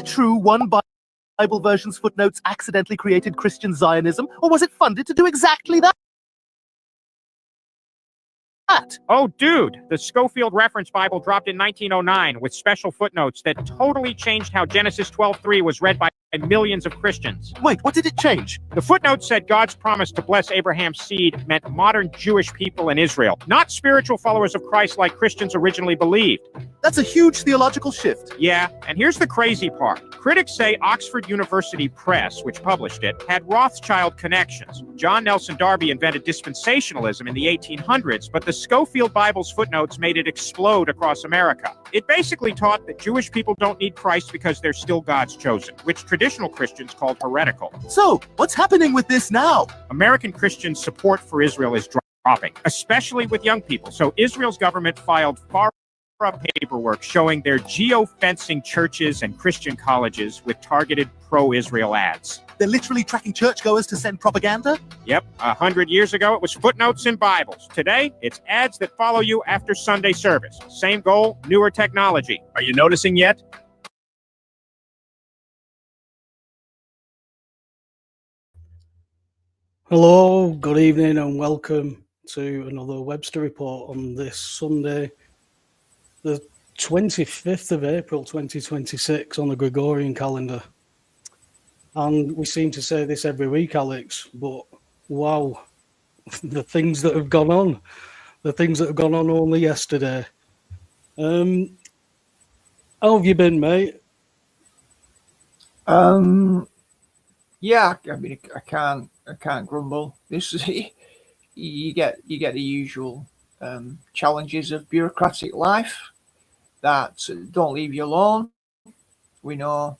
True, one Bible version's footnotes accidentally created Christian Zionism, or was it funded to do exactly that? Oh, dude, the Schofield Reference Bible dropped in 1909 with special footnotes that totally changed how Genesis 12:3 was read by millions of Christians. Wait, what did it change? The footnote said God's promise to bless Abraham's seed meant modern Jewish people in Israel, not spiritual followers of Christ like Christians originally believed. That's a huge theological shift. Yeah, and here's the crazy part. Critics say Oxford University Press, which published it, had Rothschild connections. John Nelson Darby invented dispensationalism in the 1800s, but the Schofield Bible's footnotes made it explode across America. It basically taught that Jewish people don't need Christ because they're still God's chosen, which traditional Christians called heretical. So, what's happening with this now? American Christian support for Israel is dropping, especially with young people. So Israel's government filed paperwork showing their geofencing churches and Christian colleges with targeted pro-Israel ads. They're literally tracking churchgoers to send propaganda? Yep, 100 years ago it was footnotes in Bibles. Today, it's ads that follow you after Sunday service. Same goal, newer technology. Are you noticing yet? Hello, good evening, and welcome to another Webster report on this Sunday, the 25th of April 2026 on the Gregorian calendar. And we seem to say this every week, Alex, but wow, the things that have gone on only yesterday. How have you been, mate? Yeah, I mean, I can't grumble. This is you get the usual challenges of bureaucratic life that don't leave you alone. We know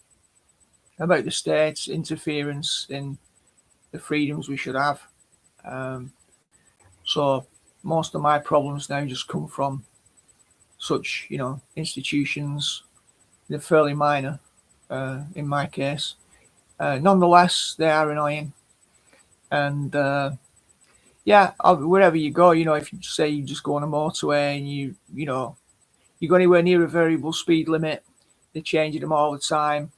about the state's interference in the freedoms we should have. So most of my problems now just come from such, institutions. They're fairly minor in my case. Nonetheless, they are annoying. And wherever you go, if you say you just go on a motorway and you go anywhere near a variable speed limit, they're changing them all the time.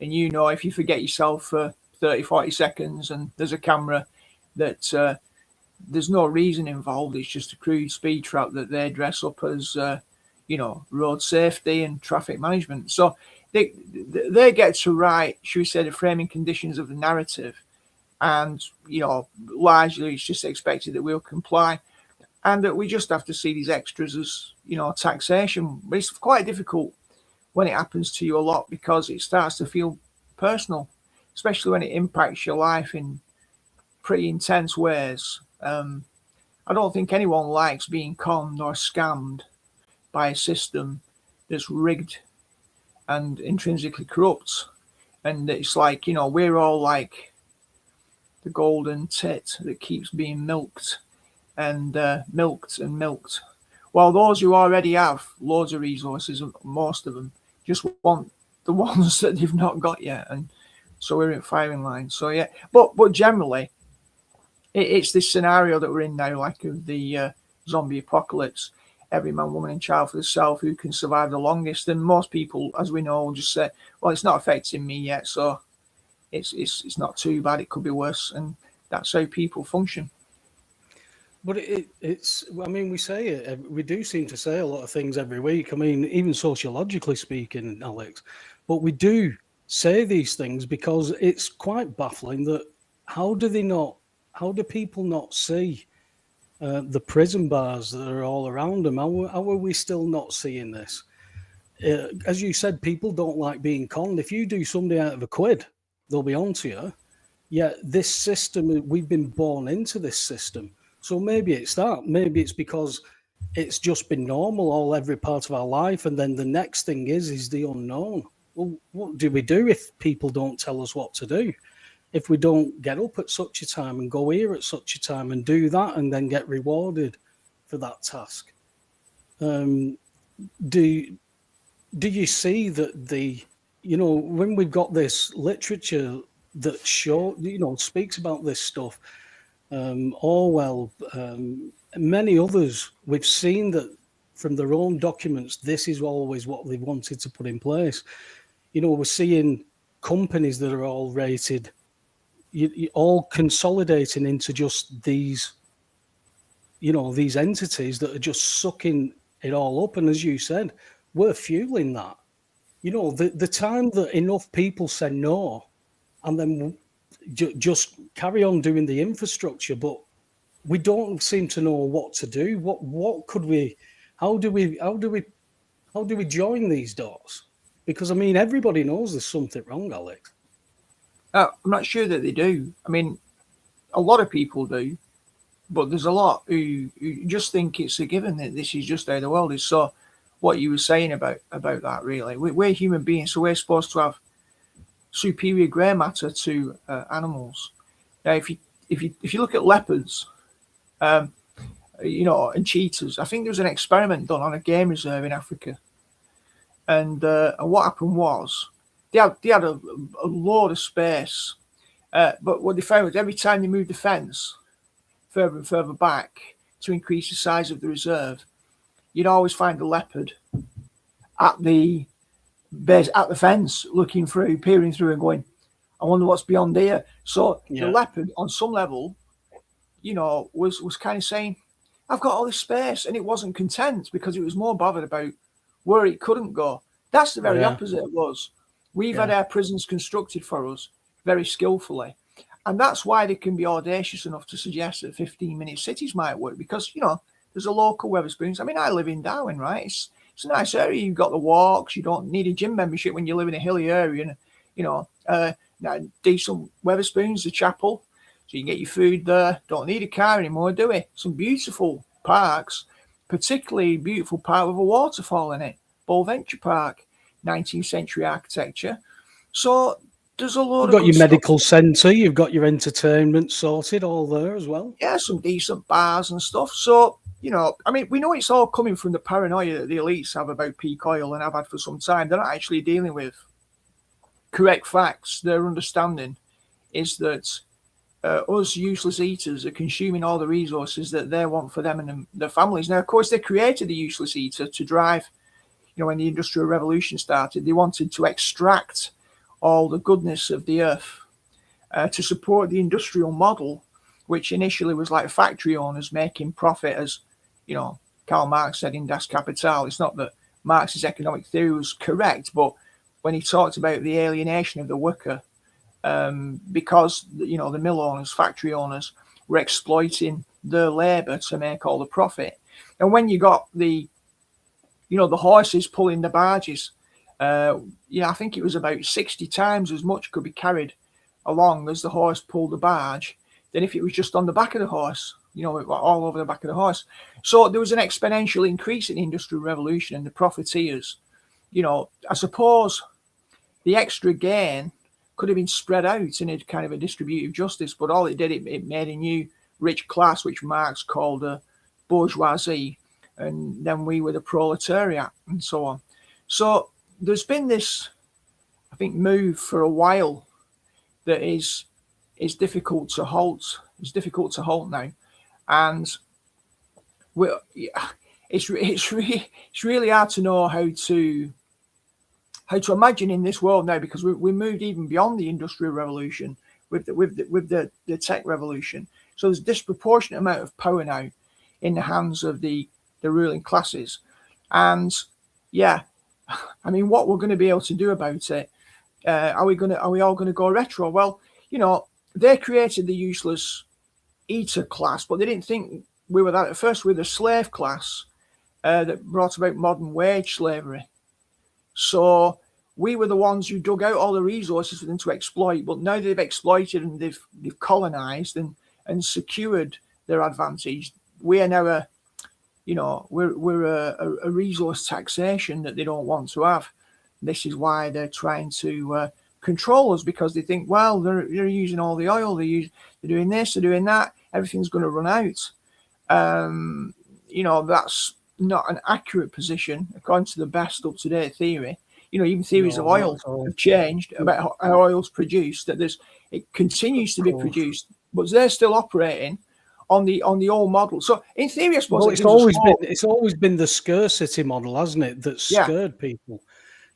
And if you forget yourself for 30, 40 seconds and there's a camera that there's no reason involved, it's just a crude speed trap that they dress up as, road safety and traffic management. So they get to write, should we say, the framing conditions of the narrative. And, largely it's just expected that we'll comply and that we just have to see these extras as, taxation. But it's quite difficult when it happens to you a lot because it starts to feel personal, especially when it impacts your life in pretty intense ways. I don't think anyone likes being conned or scammed by a system that's rigged and intrinsically corrupt. And it's like, we're all like the golden tit that keeps being milked and milked and milked. While those who already have loads of resources, most of them just want the ones that they've not got yet. And so we're in firing line. So yeah, but generally, it's this scenario that we're in now, like of the zombie apocalypse. Every man, woman, and child for themselves who can survive the longest. And most people, as we know, will just say, "Well, it's not affecting me yet, so it's not too bad. It could be worse." And that's how people function. But it's, I mean, we do seem to say a lot of things every week. I mean, even sociologically speaking, Alex, but we do say these things because it's quite baffling that how do people not see the prison bars that are all around them? How are we still not seeing this? As you said, people don't like being conned. If you do somebody out of a quid, they'll be onto you. Yeah, this system, we've been born into this system. So maybe it's that. Maybe it's because it's just been normal every part of our life. And then the next thing is the unknown. Well, what do we do if people don't tell us what to do? If we don't get up at such a time and go here at such a time and do that and then get rewarded for that task? Do you see that when we've got this literature that speaks about this stuff, Orwell, many others, we've seen that from their own documents, this is always what they wanted to put in place. We're seeing companies that are all rated, all consolidating into just these, these entities that are just sucking it all up. And as you said, we're fueling that. The time that enough people say no, and then just carry on doing the infrastructure, but we don't seem to know what to do. What could we? How do we join these dots? Because I mean, everybody knows there's something wrong, Alex. I'm not sure that they do. I mean, a lot of people do, but there's a lot who just think it's a given that this is just how the world is. So, what you were saying about that, really, we're human beings, so we're supposed to have superior grey matter to animals. Now, if you look at leopards, and cheetahs, I think there was an experiment done on a game reserve in Africa, and what happened was they had a load of space, but what they found was every time they moved the fence further and further back to increase the size of the reserve, you'd always find the leopard at the fence, looking through, peering through, and going, "I wonder what's beyond here." So the leopard, on some level, was kind of saying, I've got all this space, and it wasn't content because it was more bothered about where it couldn't go. That's the very opposite of us. We've had our prisons constructed for us very skillfully. And that's why they can be audacious enough to suggest that 15-minute cities might work, because, there's a local Wetherspoons. I mean, I live in Darwin, right? It's a nice area. You've got the walks. You don't need a gym membership when you live in a hilly area. And, decent Wetherspoons, the chapel. So you can get your food there. Don't need a car anymore, do we? Some beautiful parks, particularly beautiful park with a waterfall in it. Bonaventure Park, 19th century architecture. So there's a lot You've got your stuff. medical centre, you've got your entertainment sorted all there as well. Yeah, some decent bars and stuff. So, I mean, we know it's all coming from the paranoia that the elites have about peak oil and have had for some time. They're not actually dealing with correct facts. Their understanding is that us useless eaters are consuming all the resources that they want for them and their families. Now, of course, they created the useless eater to drive, when the Industrial Revolution started, they wanted to extract all the goodness of the earth to support the industrial model, which initially was like factory owners making profit, as Karl Marx said in Das Kapital. It's not that Marx's economic theory was correct, but when he talked about the alienation of the worker, because the mill owners, factory owners, were exploiting their labor to make all the profit. And when you got the horses pulling the barges, I think it was about 60 times as much could be carried along as the horse pulled the barge than if it was just on the back of the horse, all over the back of the horse. So there was an exponential increase in the Industrial Revolution and the profiteers. I suppose the extra gain could have been spread out in a kind of a distributive justice, but all it did, it made a new rich class, which Marx called a bourgeoisie, and then we were the proletariat and so on. So there's been this, I think, move for a while that is difficult to halt. It's difficult to halt now, and it's really hard to know how to imagine in this world now, because we moved even beyond the Industrial Revolution with the tech revolution. So there's a disproportionate amount of power now in the hands of the ruling classes, and I mean, what we're going to be able to do about it? Are we all going to go retro? Well, they created the useless eater class, but they didn't think we were that at first. We were the slave class that brought about modern wage slavery. So we were the ones who dug out all the resources for them to exploit. But now they've exploited and they've colonized and secured their advantage. We are now we're a resource taxation that they don't want to have. This is why they're trying to control us, because they think, well, they're using all the oil, they're doing this, they're doing that, everything's going to run out. That's not an accurate position according to the best up-to-date theory. Even theories of oil have changed about how oil's produced, that it continues to be produced, but they're still operating on the old model. So in theory, I suppose it's always been the scarcity model, hasn't it, that scared people.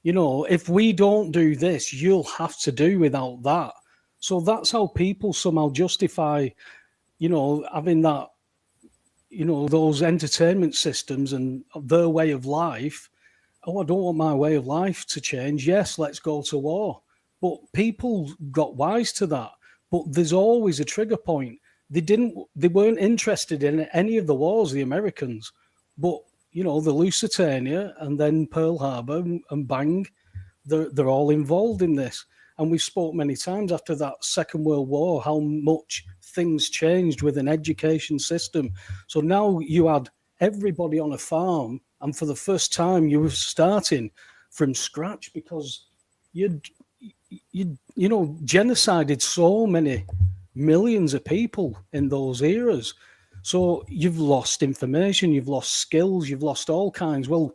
If we don't do this, you'll have to do without that. So that's how people somehow justify, having that, those entertainment systems and their way of life. Oh, I don't want my way of life to change. Yes, let's go to war. But people got wise to that. But there's always a trigger point. They weren't interested in any of the wars, the Americans. But, the Lusitania and then Pearl Harbor and bang, they're all involved in this. And we spoke many times after that Second World War, how much things changed with an education system. So now you had everybody on a farm, and for the first time you were starting from scratch, because you genocided so many millions of people in those eras. So you've lost information, you've lost skills, you've lost all kinds. Well,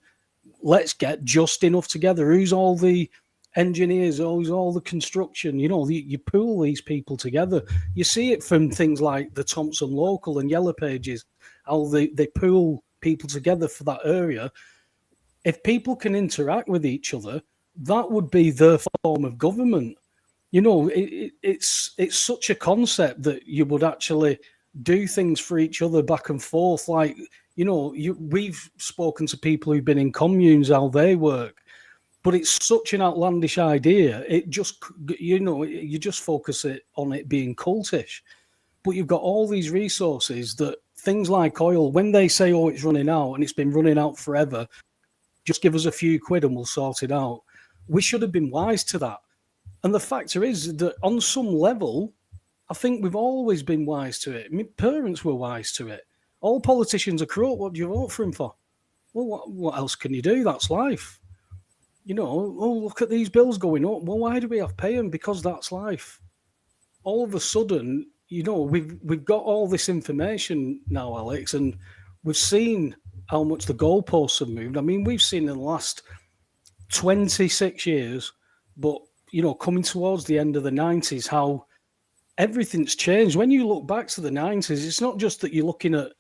let's get just enough together. Who's all the engineers, who's all the construction? You pool these people together. You see it from things like the Thompson Local and Yellow Pages, how they pool people together for that area. If people can interact with each other, that would be their form of government. It's such a concept that you would actually do things for each other back and forth. Like, we've spoken to people who've been in communes, how they work, but it's such an outlandish idea. It just, you just focus it on it being cultish. But you've got all these resources that things like oil, when they say, oh, it's running out and it's been running out forever, just give us a few quid and we'll sort it out. We should have been wise to that. And the factor is that on some level, I think we've always been wise to it. I mean, parents were wise to it. All politicians are corrupt. What do you vote for him for? Well, what else can you do? That's life. Look at these bills going up. Well, why do we have to pay them? Because that's life. All of a sudden, we've got all this information now, Alex, and we've seen how much the goalposts have moved. I mean, we've seen in the last 26 years, but, coming towards the end of the 90s, how everything's changed. When you look back to the 90s, it's not just that you're looking at,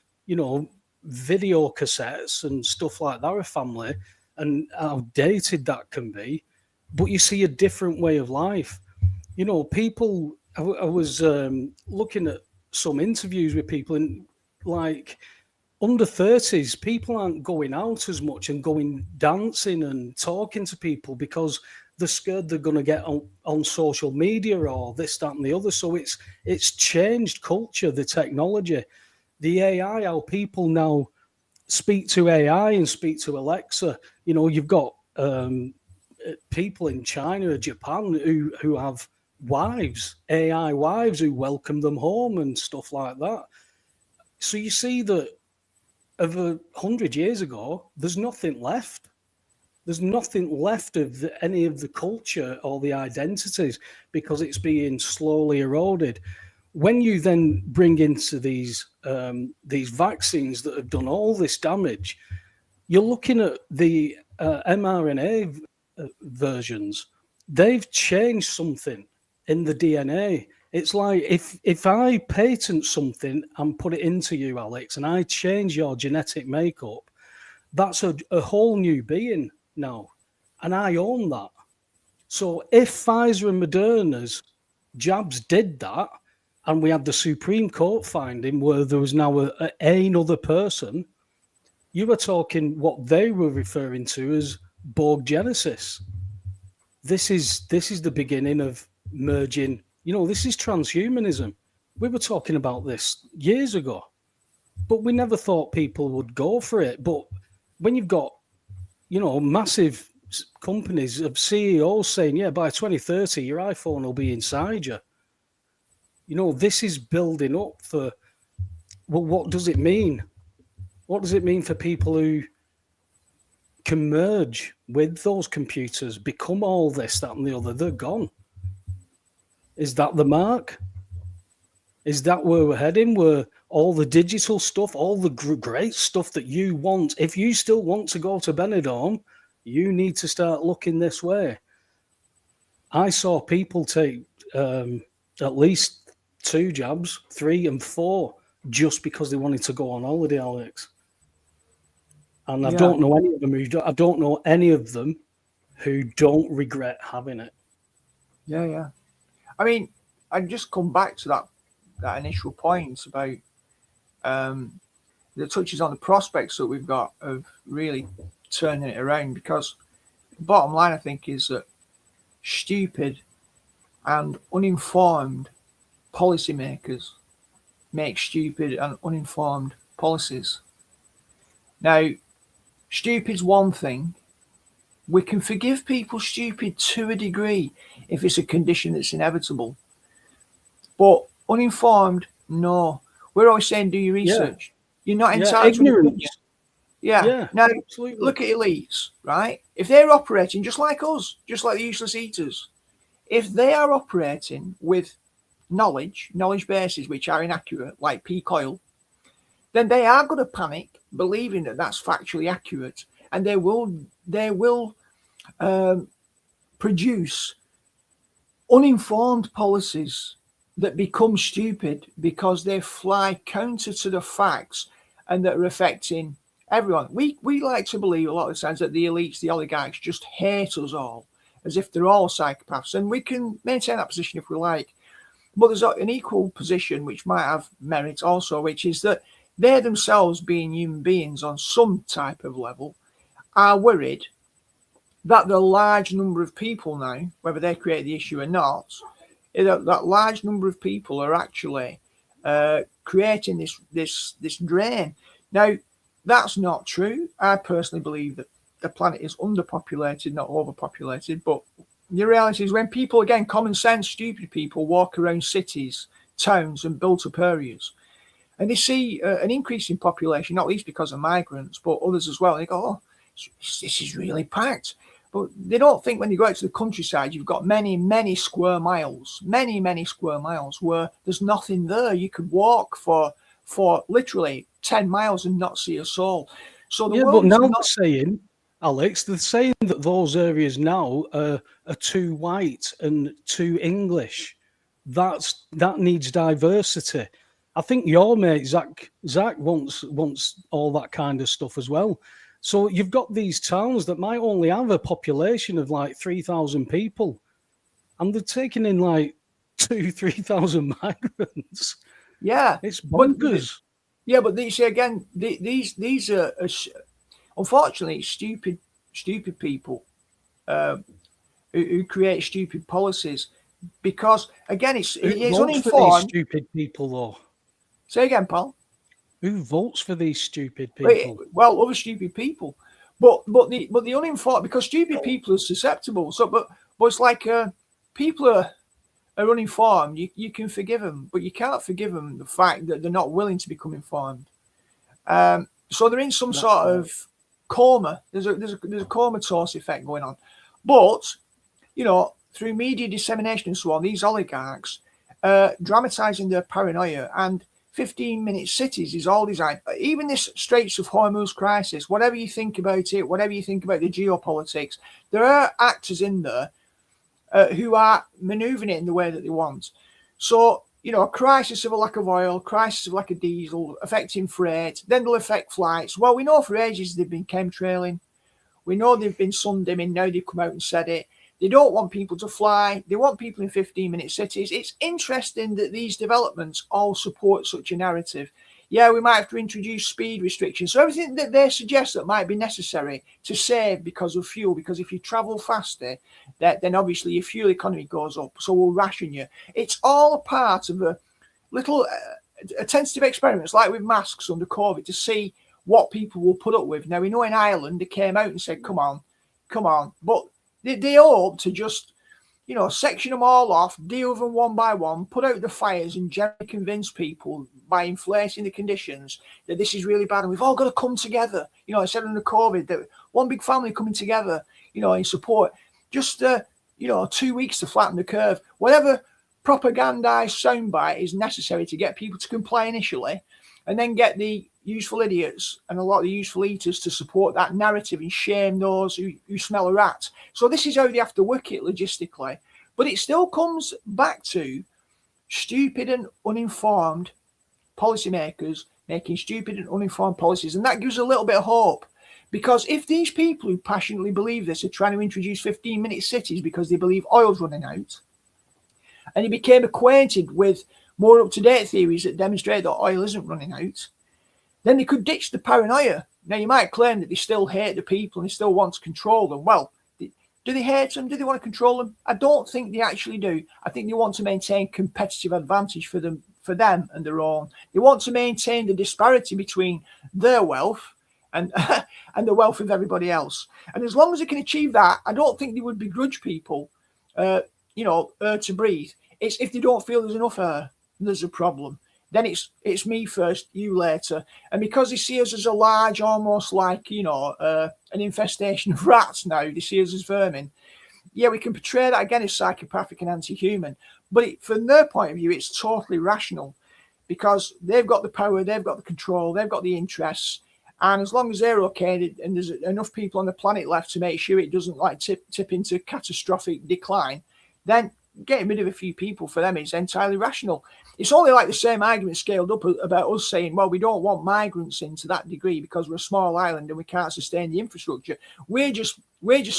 video cassettes and stuff like that, a family, and how dated that can be, but you see a different way of life. People, I was looking at some interviews with people, and like under 30s, people aren't going out as much and going dancing and talking to people because they're scared they're going to get on social media or this, that, and the other. So it's changed culture, the technology, the AI, how people now speak to AI and speak to Alexa. You've got people in China or Japan who have wives, AI wives, who welcome them home and stuff like that. So you see that of 100 years ago, there's nothing left. There's nothing left of any of the culture or the identities because it's being slowly eroded. When you then bring into these vaccines that have done all this damage, you're looking at the mRNA versions. They've changed something in the DNA. It's like if I patent something and put it into you, Alex, and I change your genetic makeup, that's a whole new being now, and I own that. So if Pfizer and Moderna's jabs did that, and we had the Supreme Court finding where there was now another person, you were talking what they were referring to as Borg Genesis. This is the beginning of merging. This is transhumanism. We were talking about this years ago, but we never thought people would go for it. But when you've got, massive companies of CEOs saying, yeah, by 2030, your iPhone will be inside you. This is building up for, well, what does it mean? What does it mean for people who can merge with those computers, become all this, that, and the other? They're gone. Is that the mark? Is that where we're heading? Where all the digital stuff, all the great stuff that you want, if you still want to go to Benidorm, you need to start looking this way. I saw people take at least 2 jabs, 3 and 4, just because they wanted to go on holiday, Alex. And I don't know any of them who don't regret having it. Yeah. I mean, I just come back to that initial point about that touches on the prospects that we've got of really turning it around, because the bottom line, I think, is that stupid and uninformed policymakers make stupid and uninformed policies. Now, stupid's one thing. We can forgive people stupid to a degree if it's a condition that's inevitable. But uninformed, no. We're always saying do your research. You're not entitled to an opinion. Yeah. Now, absolutely. Look at elites, right? If they're operating just like us, just like the useless eaters, if they are operating with knowledge bases which are inaccurate, like peak oil, then they are going to panic, believing that that's factually accurate, and they will produce uninformed policies that become stupid because they fly counter to the facts and that are affecting everyone. We like to believe a lot of the times that the elites, the oligarchs, just hate us all, as if they're all psychopaths, and we can maintain that position if we like. But there's an equal position which might have merit also, which is that they themselves, being human beings on some type of level, are worried that the large number of people now, whether they create the issue or not, that large number of people are actually creating this drain. Now, that's not true. I personally believe that the planet is underpopulated, not overpopulated. But the reality is when people, again, common sense, stupid people, walk around cities, towns and built up areas, and they see an increase in population, not least because of migrants, but others as well, and they go, oh, this is really packed. But they don't think when you go out to the countryside, you've got many square miles where there's nothing there. You could walk for literally 10 miles and not see a soul. So the world, but now they're saying, Alex, they're saying that those areas now are too white and too English. That needs diversity. I think your mate Zach wants all that kind of stuff as well. So you've got these towns that might only have a population of like 3,000 people, and they're taking in like 2,000-3,000 migrants. Yeah, it's bonkers. But these again, these are unfortunately stupid people who create stupid policies, because again, it's uninformed. For these stupid people, though. Say again, Paul. Who votes for these stupid people? Well, other stupid people, but the uninformed, because stupid people are susceptible. So, but it's like people are uninformed. You can forgive them, but you can't forgive them the fact that they're not willing to become informed. So they're in some sort of coma. There's a comatose effect going on, but through media dissemination and so on, these oligarchs dramatizing their paranoia, and 15-minute cities is all designed. Even this Straits of Hormuz crisis, whatever you think about it, whatever you think about the geopolitics, there are actors in there who are maneuvering it in the way that they want. So, a crisis of a lack of oil, crisis of lack of diesel, affecting freight, then they'll affect flights. Well, we know for ages they've been chemtrailing. We know they've been sun dimming. Now they've come out and said it. They don't want people to fly. They want people in 15-minute cities. It's interesting that these developments all support such a narrative. Yeah, we might have to introduce speed restrictions. So everything that they suggest that might be necessary to save because of fuel, because if you travel faster, then obviously your fuel economy goes up. So we'll ration you. It's all a part of a little tentative experiments, like with masks under COVID, to see what people will put up with. Now, we know in Ireland, they came out and said, come on. But they hope to just, section them all off, deal with them one by one, put out the fires, and generally convince people by inflating the conditions that this is really bad and we've all got to come together. I said under COVID that one big family coming together, in support. Just, 2 weeks to flatten the curve. Whatever propagandized soundbite is necessary to get people to comply initially, and then get the useful idiots and a lot of the useful eaters to support that narrative and shame those who smell a rat. So this is how they have to work it logistically. But it still comes back to stupid and uninformed policymakers making stupid and uninformed policies. And that gives a little bit of hope. Because if these people who passionately believe this are trying to introduce 15-minute cities because they believe oil's running out, and they became acquainted with more up-to-date theories that demonstrate that oil isn't running out, then they could ditch the paranoia. Now, you might claim that they still hate the people and they still want to control them. Well, do they hate them? Do they want to control them? I don't think they actually do. I think they want to maintain competitive advantage for them and their own. They want to maintain the disparity between their wealth and the wealth of everybody else. And as long as they can achieve that, I don't think they would begrudge people, air to breathe. It's if they don't feel there's enough air, there's a problem. Then it's me first, you later. And because they see us as a large, almost like, an infestation of rats now, they see us as vermin. Yeah, we can portray that again as psychopathic and anti-human. But from their point of view, it's totally rational, because they've got the power, they've got the control, they've got the interests. And as long as they're okay, and there's enough people on the planet left to make sure it doesn't tip into catastrophic decline, then getting rid of a few people for them is entirely rational. It's only like the same argument scaled up about us saying, well, we don't want migrants in to that degree because we're a small island and we can't sustain the infrastructure. We're just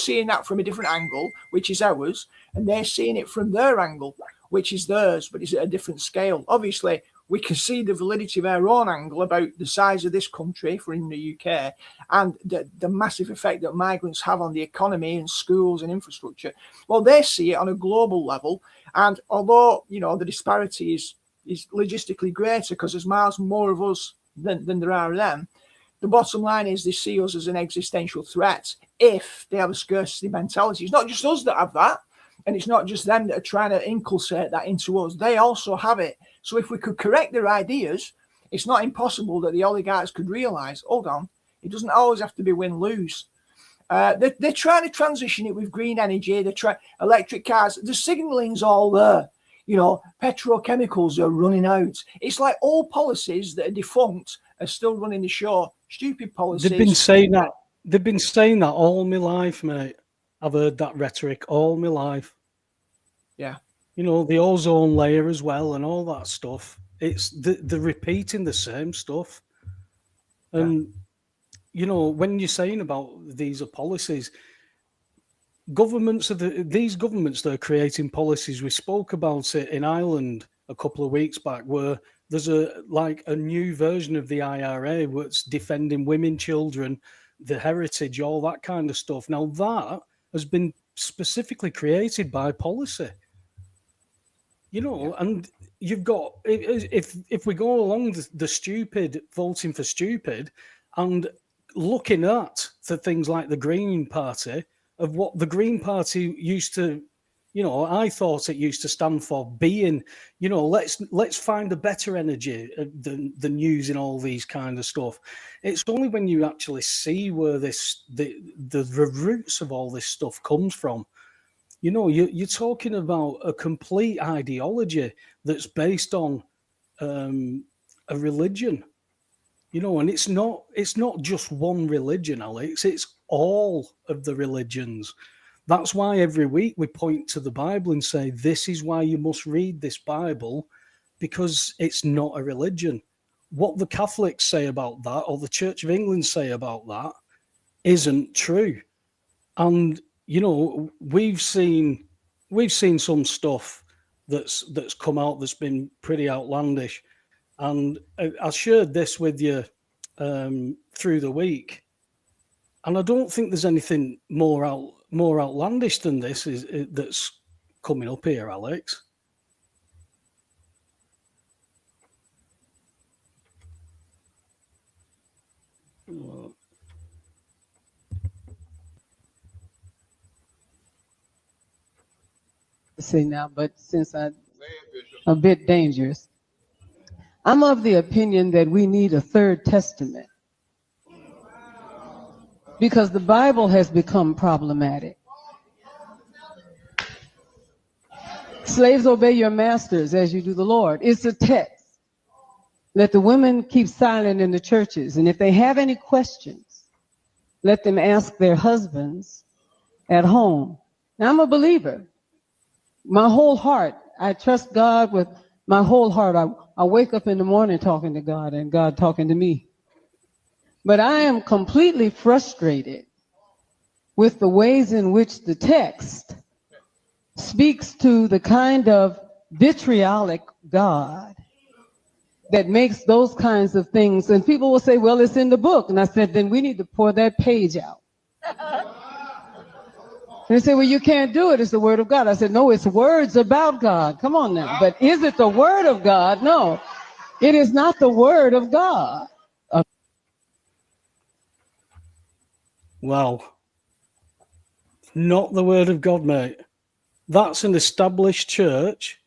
seeing that from a different angle, which is ours, and they're seeing it from their angle. which is theirs, but it's at a different scale. Obviously, we can see the validity of our own angle about the size of this country, if we're in the UK, and the massive effect that migrants have on the economy and schools and infrastructure. Well, they see it on a global level. And although, you know, the disparity is logistically greater because there's miles more of us than there are of them, the bottom line is they see us as an existential threat if they have a scarcity mentality. It's not just us that have that, and it's not just them that are trying to inculcate that into us. They also have it. So if we could correct their ideas, it's not impossible that the oligarchs could realise, hold on, it doesn't always have to be win-lose. They're trying to transition it with green energy. They're trying electric cars. The signalling's all there. You know, petrochemicals are running out. It's like all policies that are defunct are still running the show. Stupid policies. They've been saying that. They've been saying that all my life, mate. I've heard that rhetoric all my life. Yeah. You know, the ozone layer as well and all that stuff. It's they're repeating the same stuff. And, you know, when you're saying about these are policies, these governments that are creating policies, we spoke about it in Ireland a couple of weeks back, where there's a new version of the IRA that's defending women, children, the heritage, all that kind of stuff. Now that has been specifically created by policy. You know, and you've got, if we go along the stupid, voting for stupid, and looking at the things like the Green Party, of what the Green Party used to, you know, I thought it used to stand for being, you know, let's find a better energy than using all these kind of stuff. It's only when you actually see where the roots of all this stuff comes from. You know, you're talking about a complete ideology that's based on a religion. You know, and it's not just one religion, Alex. It's all of the religions. That's why every week we point to the Bible and say, this is why you must read this Bible, because it's not a religion. What the Catholics say about that, or the Church of England say about that, isn't true. And, you know, we've seen some stuff that's come out that's been pretty outlandish. And I shared this with you through the week. And I don't think there's anything more outlandish than this that's coming up here, Alex. Say now, but since I'm a bit dangerous, I'm of the opinion that we need a third testament, because the Bible has become problematic. Slaves, obey your masters as you do the Lord. It's a text. Let the women keep silent in the churches, and if they have any questions, let them ask their husbands at home. Now, I'm a believer. My whole heart, I trust God with my whole heart. I wake up in the morning talking to God and God talking to me. But I am completely frustrated with the ways in which the text speaks to the kind of vitriolic God that makes those kinds of things. And people will say, well, it's in the book. And I said, then we need to pour that page out. And they say, well, you can't do it. It's the word of God. I said, no, it's words about God. Come on now. But is it the word of God? No, it is not the word of God. Wow. Not the word of God, mate. That's an established church.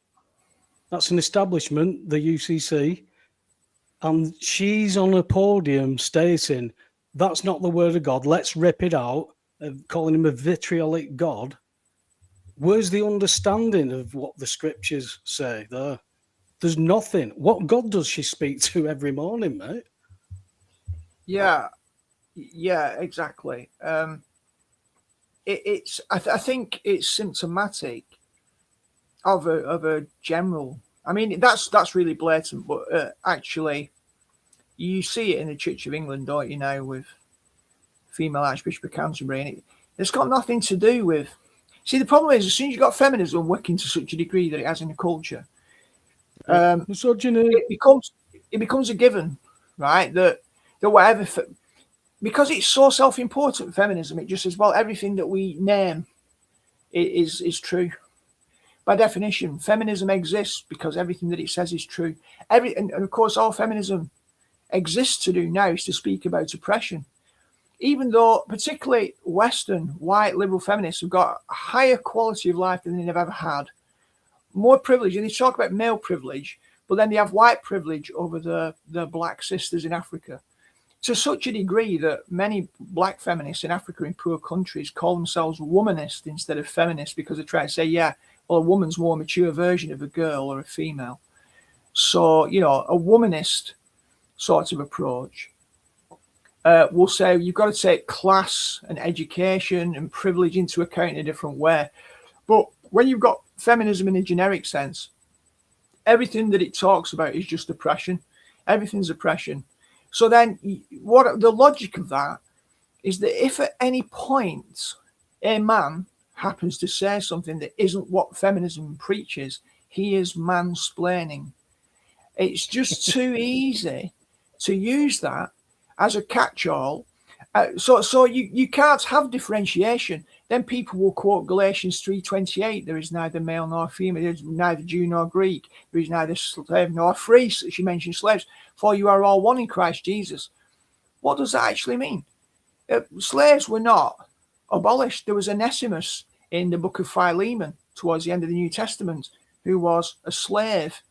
That's an establishment, the UCC. And she's on a podium stating, that's not the word of God. Let's rip it out, calling him a vitriolic God. Where's the understanding of what the scriptures say there? There's nothing. What God does she speak to every morning, mate? Yeah, exactly. I think it's symptomatic of a general. I mean, that's really blatant, but actually, you see it in the Church of England, don't you, now, with female Archbishop of Canterbury, and it's got nothing to do with See, the problem is, as soon as you've got feminism working to such a degree that it has in the culture, misogyny. it becomes a given, right? That whatever, because it's so self-important, feminism, it just says, well, everything that we name is true. By definition, feminism exists because everything that it says is true. And of course, all feminism exists to do now is to speak about oppression. Even though, particularly Western white liberal feminists have got a higher quality of life than they've ever had, more privilege, and they talk about male privilege, but then they have white privilege over the black sisters in Africa, to such a degree that many black feminists in Africa in poor countries call themselves womanist instead of feminist, because they try to say, yeah, well, a woman's more mature version of a girl or a female. So, you know, a womanist sort of approach will say you've got to take class and education and privilege into account in a different way. But when you've got feminism in a generic sense, everything that it talks about is just oppression. Everything's oppression. So then what the logic of that is that if at any point a man happens to say something that isn't what feminism preaches, he is mansplaining. It's just too easy to use that as a catch-all. So you can't have differentiation. Then people will quote Galatians 3:28. There is neither male nor female. There is neither Jew nor Greek. There is neither slave nor free. She mentioned slaves. For you are all one in Christ Jesus. What does that actually mean? Slaves were not abolished. There was Onesimus in the book of Philemon towards the end of the New Testament who was a slave.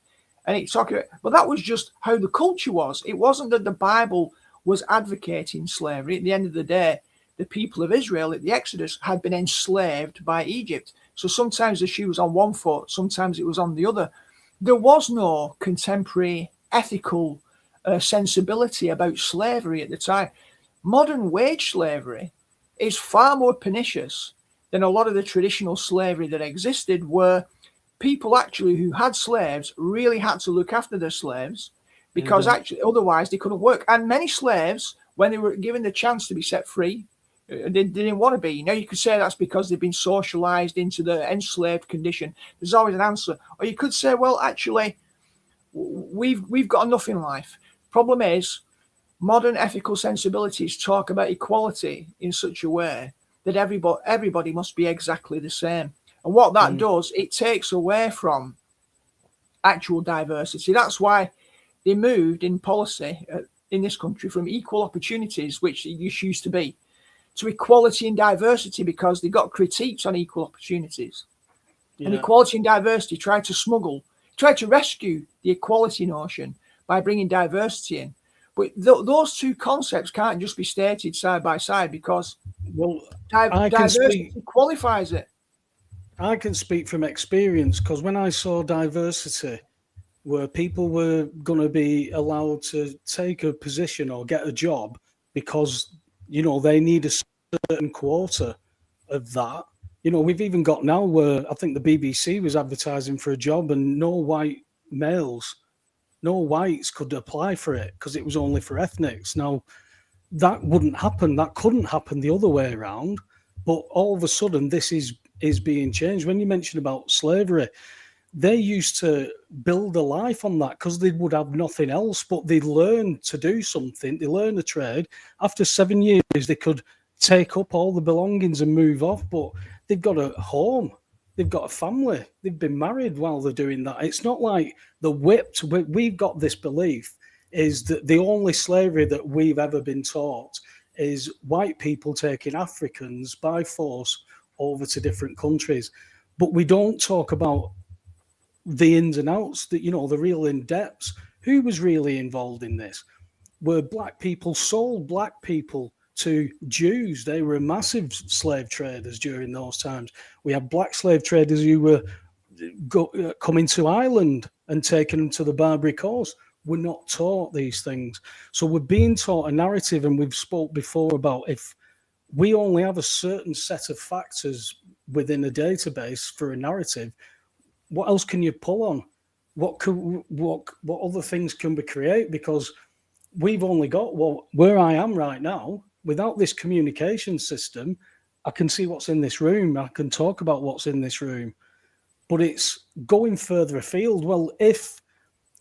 And it's talking about, but that was just how the culture was. It wasn't that the Bible was advocating slavery. At the end of the day, the people of Israel at the Exodus had been enslaved by Egypt. So sometimes the shoe was on one foot, sometimes it was on the other. There was no contemporary ethical sensibility about slavery at the time. Modern wage slavery is far more pernicious than a lot of the traditional slavery that existed, where people actually who had slaves really had to look after their slaves, because actually otherwise they couldn't work. And many slaves, when they were given the chance to be set free, they didn't want to be. Now you could say that's because they've been socialized into the enslaved condition. There's always an answer. Or you could say, well, actually, we've got enough in life. Problem is, modern ethical sensibilities talk about equality in such a way that everybody must be exactly the same. And what that does, it takes away from actual diversity. That's why they moved in policy in this country from equal opportunities, which it used to be, to equality and diversity, because they got critiques on equal opportunities. Yeah. And equality and diversity tried to rescue the equality notion by bringing diversity in. But those two concepts can't just be stated side by side, because diversity qualifies it. I can speak from experience, because when I saw diversity where people were going to be allowed to take a position or get a job because, you know, they need a certain quota of that. You know, we've even got now where I think the BBC was advertising for a job and no whites could apply for it because it was only for ethnics. Now, that wouldn't happen. That couldn't happen the other way around. But all of a sudden, this is being changed. When you mention about slavery, they used to build a life on that because they would have nothing else, but they learned to do something. They learned a trade. After 7 years, they could take up all the belongings and move off, but they've got a home. They've got a family. They've been married while they're doing that. It's not like they're whipped. We've got this belief is that the only slavery that we've ever been taught is white people taking Africans by force over to different countries. But we don't talk about the ins and outs, that, you know, the real in-depths. Who was really involved in this? Were black people sold black people to Jews? They were massive slave traders during those times. We had black slave traders who were coming to Ireland and taking them to the Barbary Coast. We're not taught these things. So we're being taught a narrative, and we've spoke before about if we only have a certain set of factors within a database for a narrative, what else can you pull on? What other things can we create? Because we've only got where I am right now. Without this communication system, I can see what's in this room. I can talk about what's in this room, but it's going further afield. Well, if,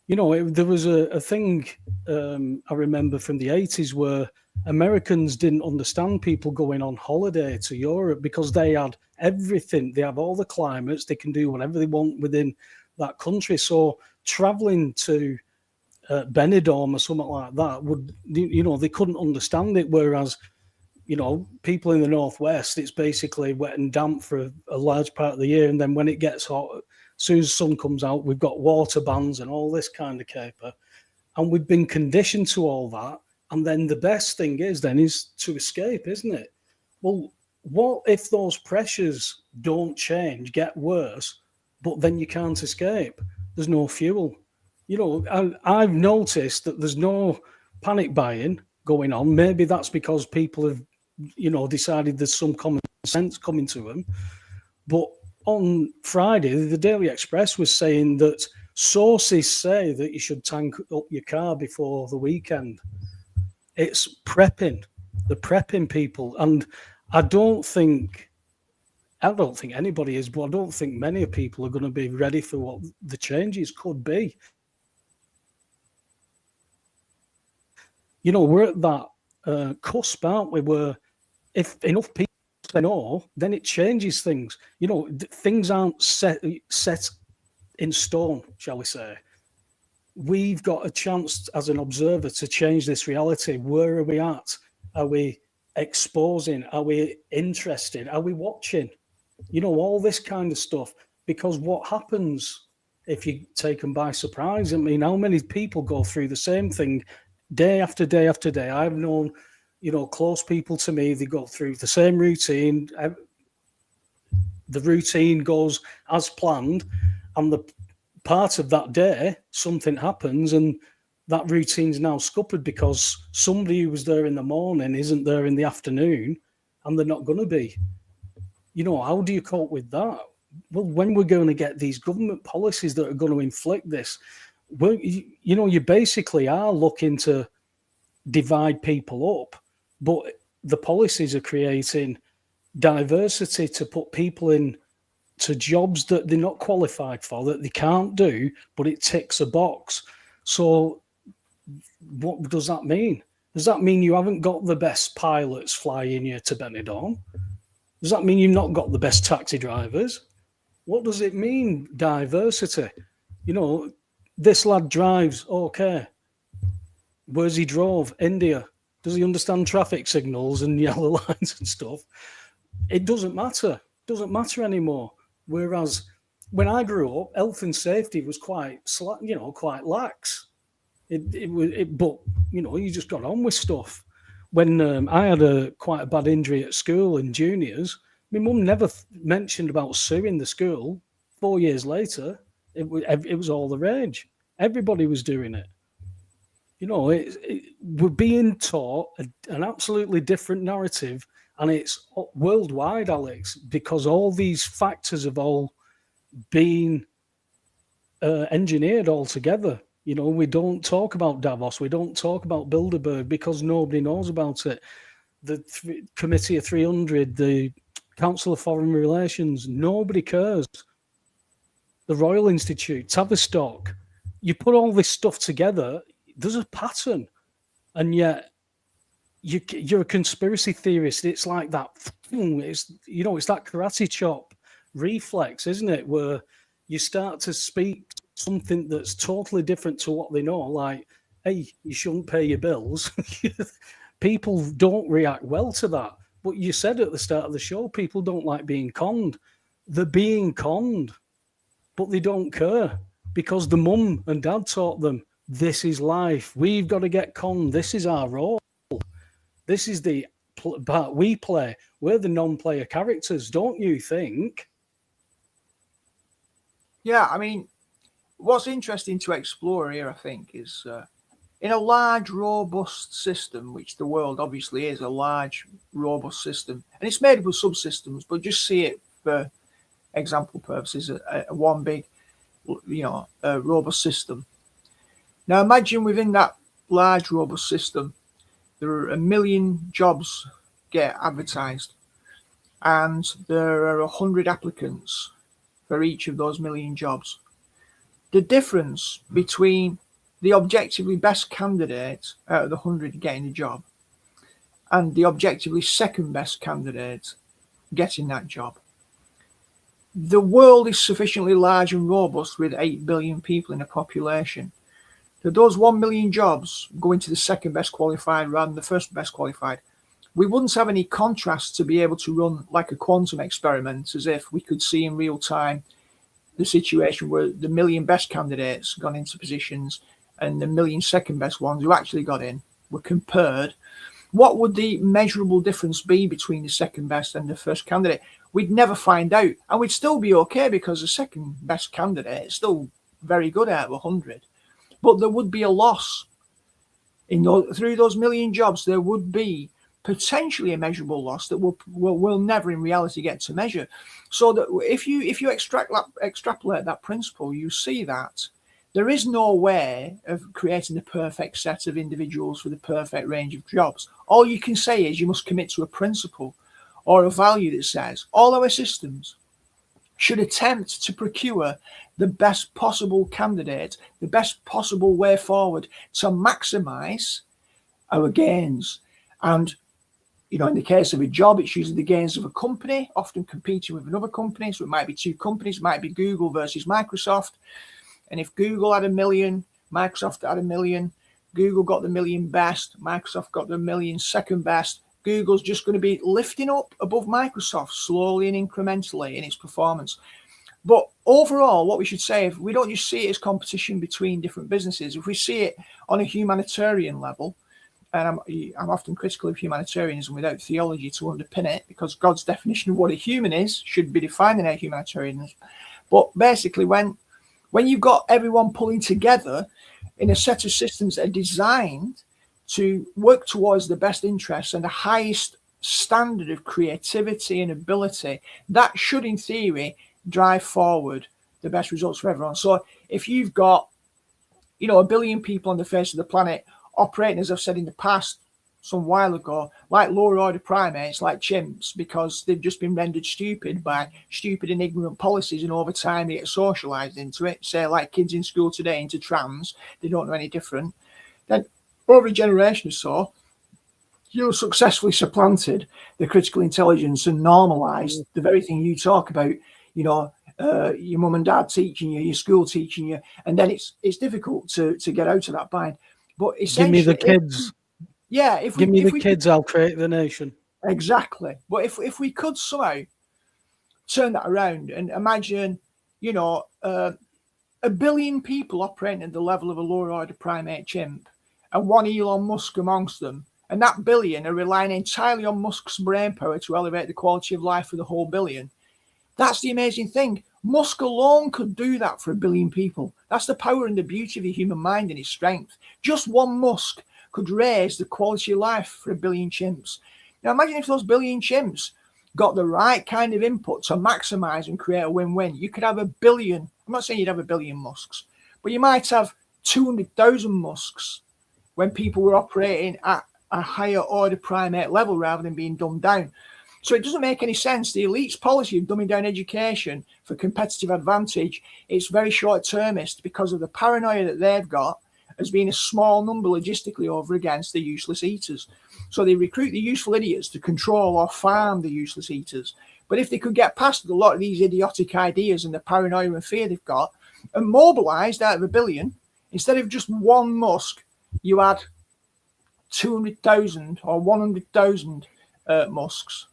there was a thing I remember from the 80s where Americans didn't understand people going on holiday to Europe because they had everything. They have all the climates. They can do whatever they want within that country. So traveling to Benidorm or something like that would, they couldn't understand it. Whereas, people in the Northwest, it's basically wet and damp for a large part of the year. And then when it gets hot, as soon as the sun comes out, we've got water bans and all this kind of caper. And we've been conditioned to all that. And then the best thing is to escape, isn't it? Well, what if those pressures don't change, get worse, but then you can't escape? There's no fuel. I've noticed that there's no panic buying going on. Maybe that's because people have, decided there's some common sense coming to them. But on Friday, the Daily Express was saying that sources say that you should tank up your car before the weekend. It's prepping. The prepping people. And I don't think anybody is, but I don't think many people are going to be ready for what the changes could be. We're at that cusp, aren't we, where if enough people say no, then it changes things. Things aren't set in stone, shall we say. We've got a chance as an observer to change this reality. Where are we at? Are we exposing? Are we interested? Are we watching? All this kind of stuff. Because what happens if you're taken by surprise? I mean, how many people go through the same thing day after day after day? I've known, close people to me, they go through the same routine. The routine goes as planned, and the part of that day, something happens, and that routine's now scuppered because somebody who was there in the morning isn't there in the afternoon, and they're not going to be. How do you cope with that? Well, when we're going to get these government policies that are going to inflict this, well, you basically are looking to divide people up, but the policies are creating diversity to put people in to jobs that they're not qualified for, that they can't do, but it ticks a box. So what does that mean? Does that mean you haven't got the best pilots flying you to Benidorm? Does that mean you've not got the best taxi drivers? What does it mean, diversity? This lad drives, okay. Where's he drove? India. Does he understand traffic signals and yellow lines and stuff? It doesn't matter. It doesn't matter anymore. Whereas when I grew up, health and safety was quite lax. But you just got on with stuff. When I had quite a bad injury at school in juniors, my mum never mentioned about suing the school. 4 years later, it was all the rage. Everybody was doing it. We're being taught an absolutely different narrative, and it's worldwide, Alex, because all these factors have all been engineered all together. We don't talk about Davos, we don't talk about Bilderberg because nobody knows about it. The Committee of 300, the Council of Foreign Relations, nobody cares. The Royal Institute, Tavistock, you put all this stuff together, there's a pattern, and yet you're a conspiracy theorist. It's like that, it's that karate chop reflex, isn't it, where you start to speak something that's totally different to what they know, like, hey, you shouldn't pay your bills. People don't react well to that. But you said at the start of the show, people don't like being conned. They're being conned, but they don't care because the mum and dad taught them, this is life. We've got to get conned. This is our role. This is the part we play. We're the non-player characters, don't you think? Yeah, I mean, what's interesting to explore here, I think, is in a large, robust system, which the world obviously is a large, robust system, and it's made up of subsystems, but just see it for example purposes, one big, robust system. Now, imagine within that large, robust system, there are 1 million jobs get advertised, and there are 100 applicants for each of those million jobs. The difference between the objectively best candidate out of the 100 getting the job and the objectively second best candidate getting that job. The world is sufficiently large and robust with 8 billion people in a population that those 1 million jobs going to the second best qualified rather than the first best qualified. We wouldn't have any contrast to be able to run like a quantum experiment, as if we could see in real time the situation where the million best candidates got into positions and the million second best ones who actually got in were compared. What would the measurable difference be between the second best and the first candidate? We'd never find out, and we'd still be okay because the second best candidate is still very good out of 100. But there would be a loss through those million jobs. There would be potentially a measurable loss that we'll never in reality get to measure. So that if you extrapolate that principle, you see that there is no way of creating the perfect set of individuals for the perfect range of jobs. All you can say is you must commit to a principle or a value that says all our systems should attempt to procure the best possible candidate, the best possible way forward to maximize our gains. And in the case of a job, it's usually the gains of a company, often competing with another company. So it might be two companies, it might be Google versus Microsoft. And if Google had 1 million, Microsoft had 1 million, Google got the million best, Microsoft got the million second best, Google's just going to be lifting up above Microsoft slowly and incrementally in its performance. But overall, what we should say, if we don't just see it as competition between different businesses, if we see it on a humanitarian level, and I'm often critical of humanitarianism without theology to underpin it, because God's definition of what a human is should be defined in our humanitarianism. But basically, when you've got everyone pulling together in a set of systems that are designed to work towards the best interests and the highest standard of creativity and ability, that should, in theory, drive forward the best results for everyone. So if you've got, 1 billion people on the face of the planet operating, as I've said in the past, some while ago, like lower order primates, like chimps, because they've just been rendered stupid by stupid and ignorant policies, and over time they get socialized into it, say like kids in school today into trans, they don't know any different. Then over a generation or so, you've successfully supplanted the critical intelligence and normalized the very thing you talk about, your mum and dad teaching you, your school teaching you, and then it's difficult to get out of that bind. But essentially, give me the kids. Give me the kids, I'll create the nation. Exactly. But if we could somehow turn that around and imagine, 1 billion people operating at the level of a lower order primate chimp, and one Elon Musk amongst them, and that billion are relying entirely on Musk's brain power to elevate the quality of life for the whole billion. That's the amazing thing. Musk alone could do that for 1 billion people. That's the power and the beauty of the human mind and its strength. Just one Musk could raise the quality of life for 1 billion chimps. Now imagine if those 1 billion chimps got the right kind of input to maximize and create a win-win. You could have 1 billion. I'm not saying you'd have 1 billion Musks, but you might have 200,000 Musks when people were operating at a higher order primate level rather than being dumbed down. So it doesn't make any sense. The elite's policy of dumbing down education for competitive advantage, it's very short-termist because of the paranoia that they've got as being a small number logistically over against the useless eaters. So they recruit the useful idiots to control or farm the useless eaters. But if they could get past a lot of these idiotic ideas and the paranoia and fear they've got and mobilized out of 1 billion, instead of just one Musk, you had 200,000 or 100,000 Musks.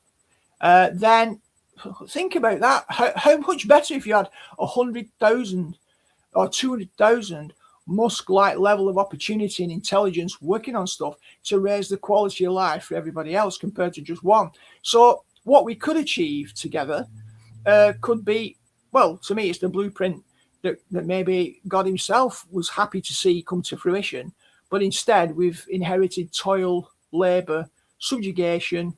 Then think about that. How much better if you had 100,000 or 200,000 Musk-like level of opportunity and intelligence working on stuff to raise the quality of life for everybody else compared to just one. So what we could achieve together could be, well, to me, it's the blueprint that maybe God himself was happy to see come to fruition. But instead, we've inherited toil, labor, subjugation,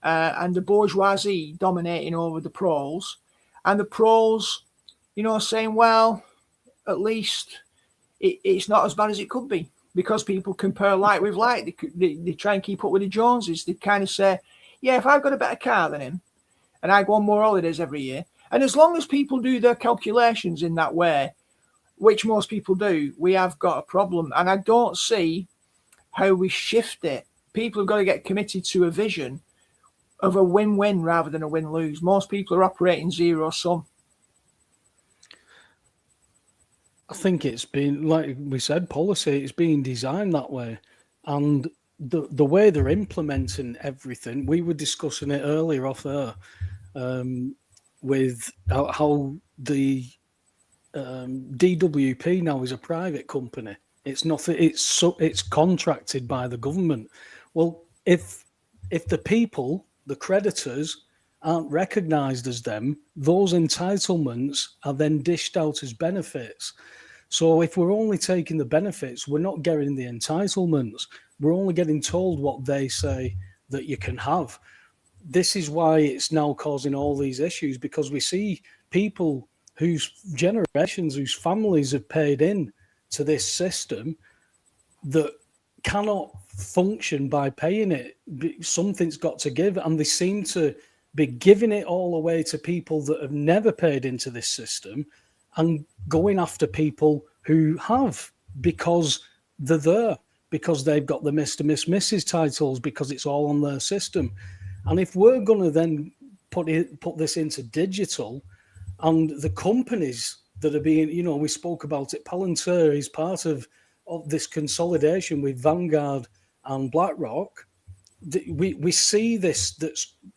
and the bourgeoisie dominating over the proles. And the proles, saying, well, at least it's not as bad as it could be, because people compare light with light. They try and keep up with the Joneses. They kind of say, yeah, if I've got a better car than him, and I go on more holidays every year. And as long as people do their calculations in that way, which most people do, we have got a problem. And I don't see how we shift it. People have got to get committed to a vision of a win-win rather than a win-lose. Most people are operating zero-sum. I think it's been, like we said, policy. It's being designed that way, and the way they're implementing everything. We were discussing it earlier off there, with how the DWP now is a private company. It's not. It's contracted by the government. Well, if the people, the creditors, aren't recognised as them, those entitlements are then dished out as benefits. So if we're only taking the benefits, we're not getting the entitlements. We're only getting told what they say that you can have. This is why it's now causing all these issues, because we see people whose generations, whose families have paid in to this system that cannot function by paying it. Something's got to give, and they seem to be giving it all away to people that have never paid into this system and going after people who have, because they're there, because they've got the Mr. Miss Mrs titles, because it's all on their system. And if we're going to then put this into digital, and the companies that are being, we spoke about it, Palantir is part of this consolidation with Vanguard and BlackRock. We see this,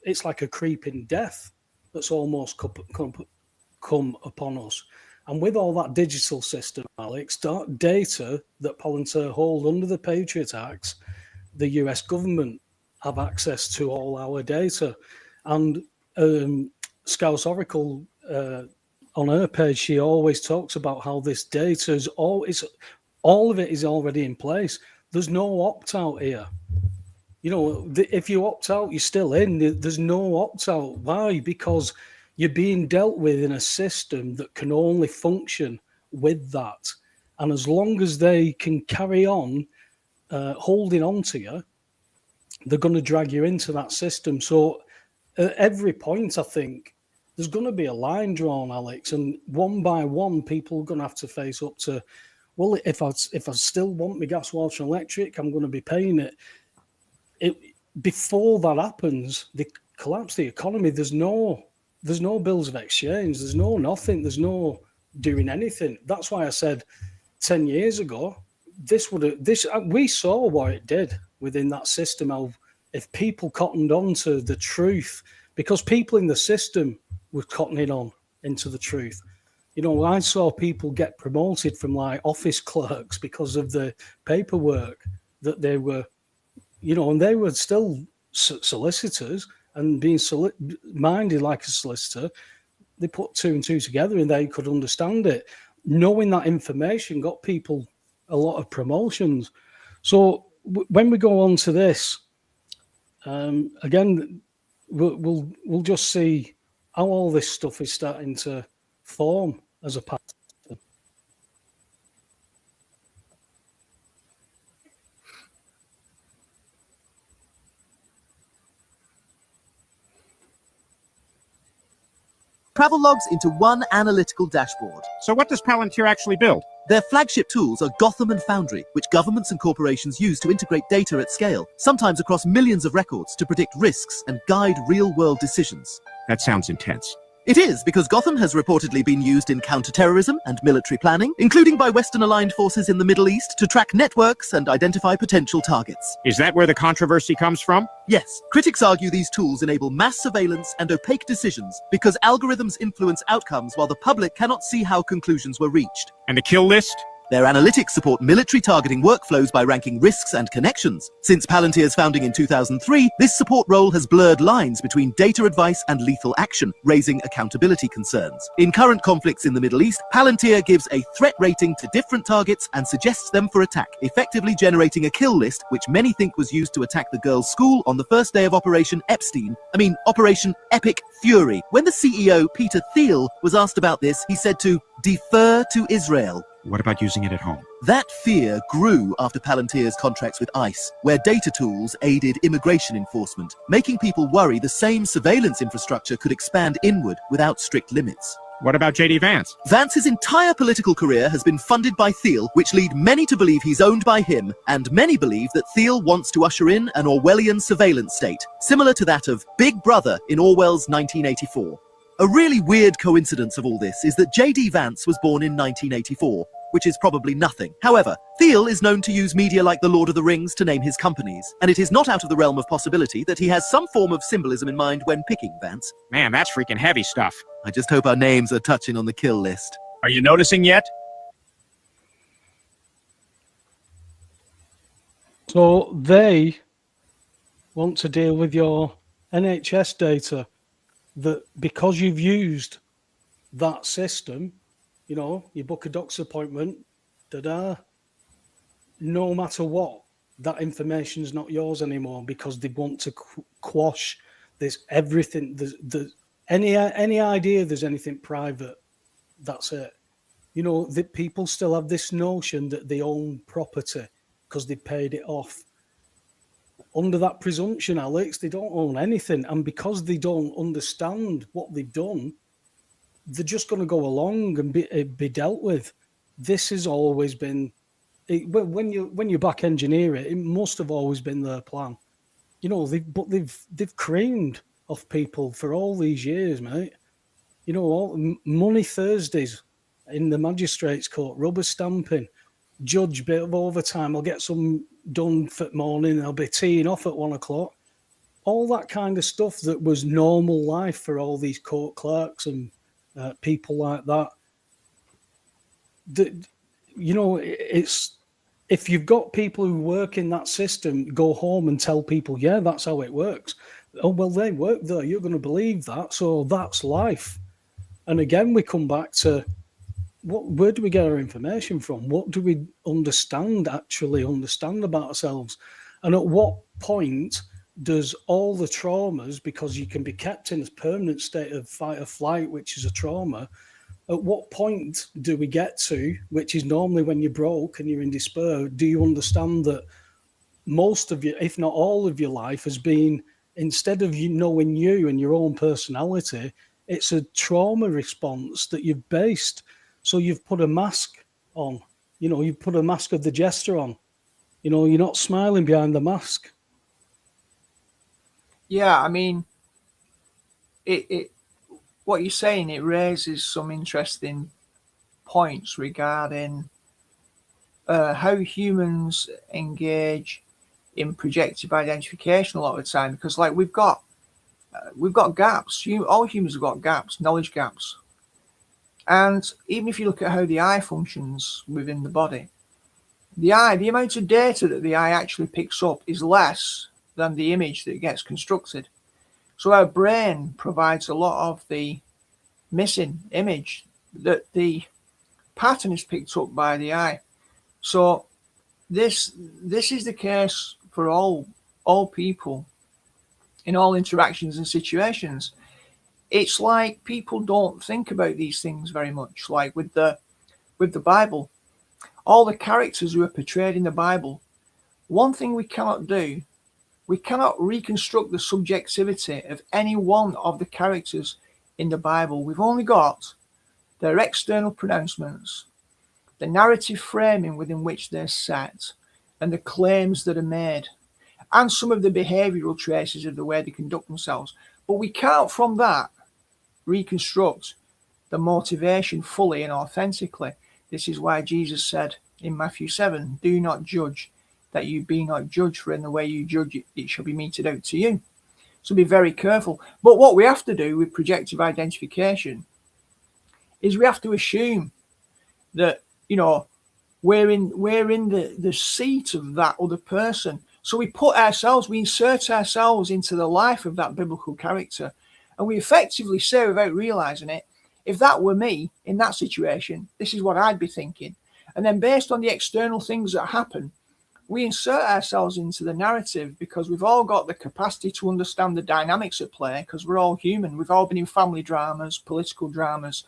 it's like a creeping death that's almost come upon us. And with all that digital system, Alex, that data that Palantir hold under the Patriot Acts, the US government have access to all our data. And Scouse Oracle, on her page, she always talks about how this data is all of it is already in place. There's no opt-out here. If you opt out, you're still in. There's no opt-out. Why? Because you're being dealt with in a system that can only function with that. And as long as they can carry on holding on to you, they're going to drag you into that system. So at every point, I think, there's going to be a line drawn, Alex, and one by one, people are going to have to face up to, well, if I still want my gas, water, and electric, I'm going to be paying it. Before that happens, they collapse the economy. There's no bills of exchange. There's no nothing. There's no doing anything. That's why I said 10 years ago, we saw what it did within that system. Of if people cottoned on to the truth, because people in the system were cottoning on into the truth. I saw people get promoted from like office clerks because of the paperwork that they were, and they were still solicitors and being minded like a solicitor. They put two and two together and they could understand it. Knowing that information got people a lot of promotions. So when we go on to this, again, we'll just see how all this stuff is starting to form as a pattern. Travel logs into one analytical dashboard. So what does Palantir actually build? Their flagship tools are Gotham and Foundry, which governments and corporations use to integrate data at scale, sometimes across millions of records, to predict risks and guide real-world decisions. That sounds intense. It is, because Gotham has reportedly been used in counterterrorism and military planning, including by Western-aligned forces in the Middle East, to track networks and identify potential targets. Is that where the controversy comes from? Yes, critics argue these tools enable mass surveillance and opaque decisions because algorithms influence outcomes while the public cannot see how conclusions were reached. And the kill list? Their analytics support military targeting workflows by ranking risks and connections. Since Palantir's founding in 2003, this support role has blurred lines between data advice and lethal action, raising accountability concerns. In current conflicts in the Middle East, Palantir gives a threat rating to different targets and suggests them for attack, effectively generating a kill list, which many think was used to attack the girls' school on the first day of Operation Epic Fury. When the CEO, Peter Thiel, was asked about this, he said to defer to Israel. What about using it at home? That fear grew after Palantir's contracts with ICE, where data tools aided immigration enforcement, making people worry the same surveillance infrastructure could expand inward without strict limits. What about J.D. Vance? Vance's entire political career has been funded by Thiel, which lead many to believe he's owned by him, and many believe that Thiel wants to usher in an Orwellian surveillance state, similar to that of Big Brother in Orwell's 1984. A really weird coincidence of all this is that J.D. Vance was born in 1984, which is probably nothing. However, Thiel is known to use media like The Lord of the Rings to name his companies, and it is not out of the realm of possibility that he has some form of symbolism in mind when picking Vance. Man, that's freaking heavy stuff. I just hope our names are touching on the kill list. Are you noticing yet? So they want to deal with your NHS data, that because you've used that system, you know, you book a doctor's appointment, no matter what, that information is not yours anymore, because they want to quash this everything. There's any idea there's anything private, that's it. You know, that people still have this notion that they own property because they paid it off. Under that presumption, Alex, they don't own anything. And because they don't understand what they've done, they're just going to go along and be dealt with. This has always been, when you back engineer it, it must have always been their plan. You know, they've creamed off people for all these years, mate. You know, Money Thursdays in the magistrates court, rubber stamping, judge, bit of overtime, I'll get some done for the morning, I'll be teeing off at 1 o'clock. All that kind of stuff that was normal life for all these court clerks and people like that. You know, it's, if you've got people who work in that system, go home and tell people, yeah, that's how it works. Oh, well, they work there, you're going to believe that, so that's life. And again, we come back to, where do we get our information from? What do we actually understand about ourselves? And at what point does all the traumas, because you can be kept in a permanent state of fight or flight, which is a trauma, at what point do we get to, which is normally when you're broke and you're in despair, do you understand that most of your, if not all of your life has been, instead of you knowing you and your own personality, it's a trauma response that you've based. So you've put a mask on, you know, you've put a mask of the jester on, you know, you're not smiling behind the mask. Yeah, I mean, what you're saying, it raises some interesting points regarding how humans engage in projective identification a lot of the time, because like we've got gaps. All humans have got gaps, knowledge gaps. And even if you look at how the eye functions within the body, the amount of data that the eye actually picks up is less than the image that gets constructed. So our brain provides a lot of the missing image, that the pattern is picked up by the eye. So this is the case for all people in all interactions and situations. It's like people don't think about these things very much. Like with the Bible, all the characters who are portrayed in the Bible, one thing we cannot do, we cannot reconstruct the subjectivity of any one of the characters in the Bible. We've only got their external pronouncements, the narrative framing within which they're set, and the claims that are made, and some of the behavioral traces of the way they conduct themselves. But we can't from that reconstruct the motivation fully and authentically. This is why Jesus said in Matthew 7, do not judge, that you be not judged, for in the way you judge it shall be meted out to you. So be very careful. But what we have to do with projective identification is we have to assume that, you know, we're in the seat of that other person. So we insert ourselves into the life of that biblical character. And we effectively say, without realizing it, if that were me in that situation, this is what I'd be thinking. And then based on the external things that happen, we insert ourselves into the narrative, because we've all got the capacity to understand the dynamics at play, because we're all human. We've all been in family dramas, political dramas,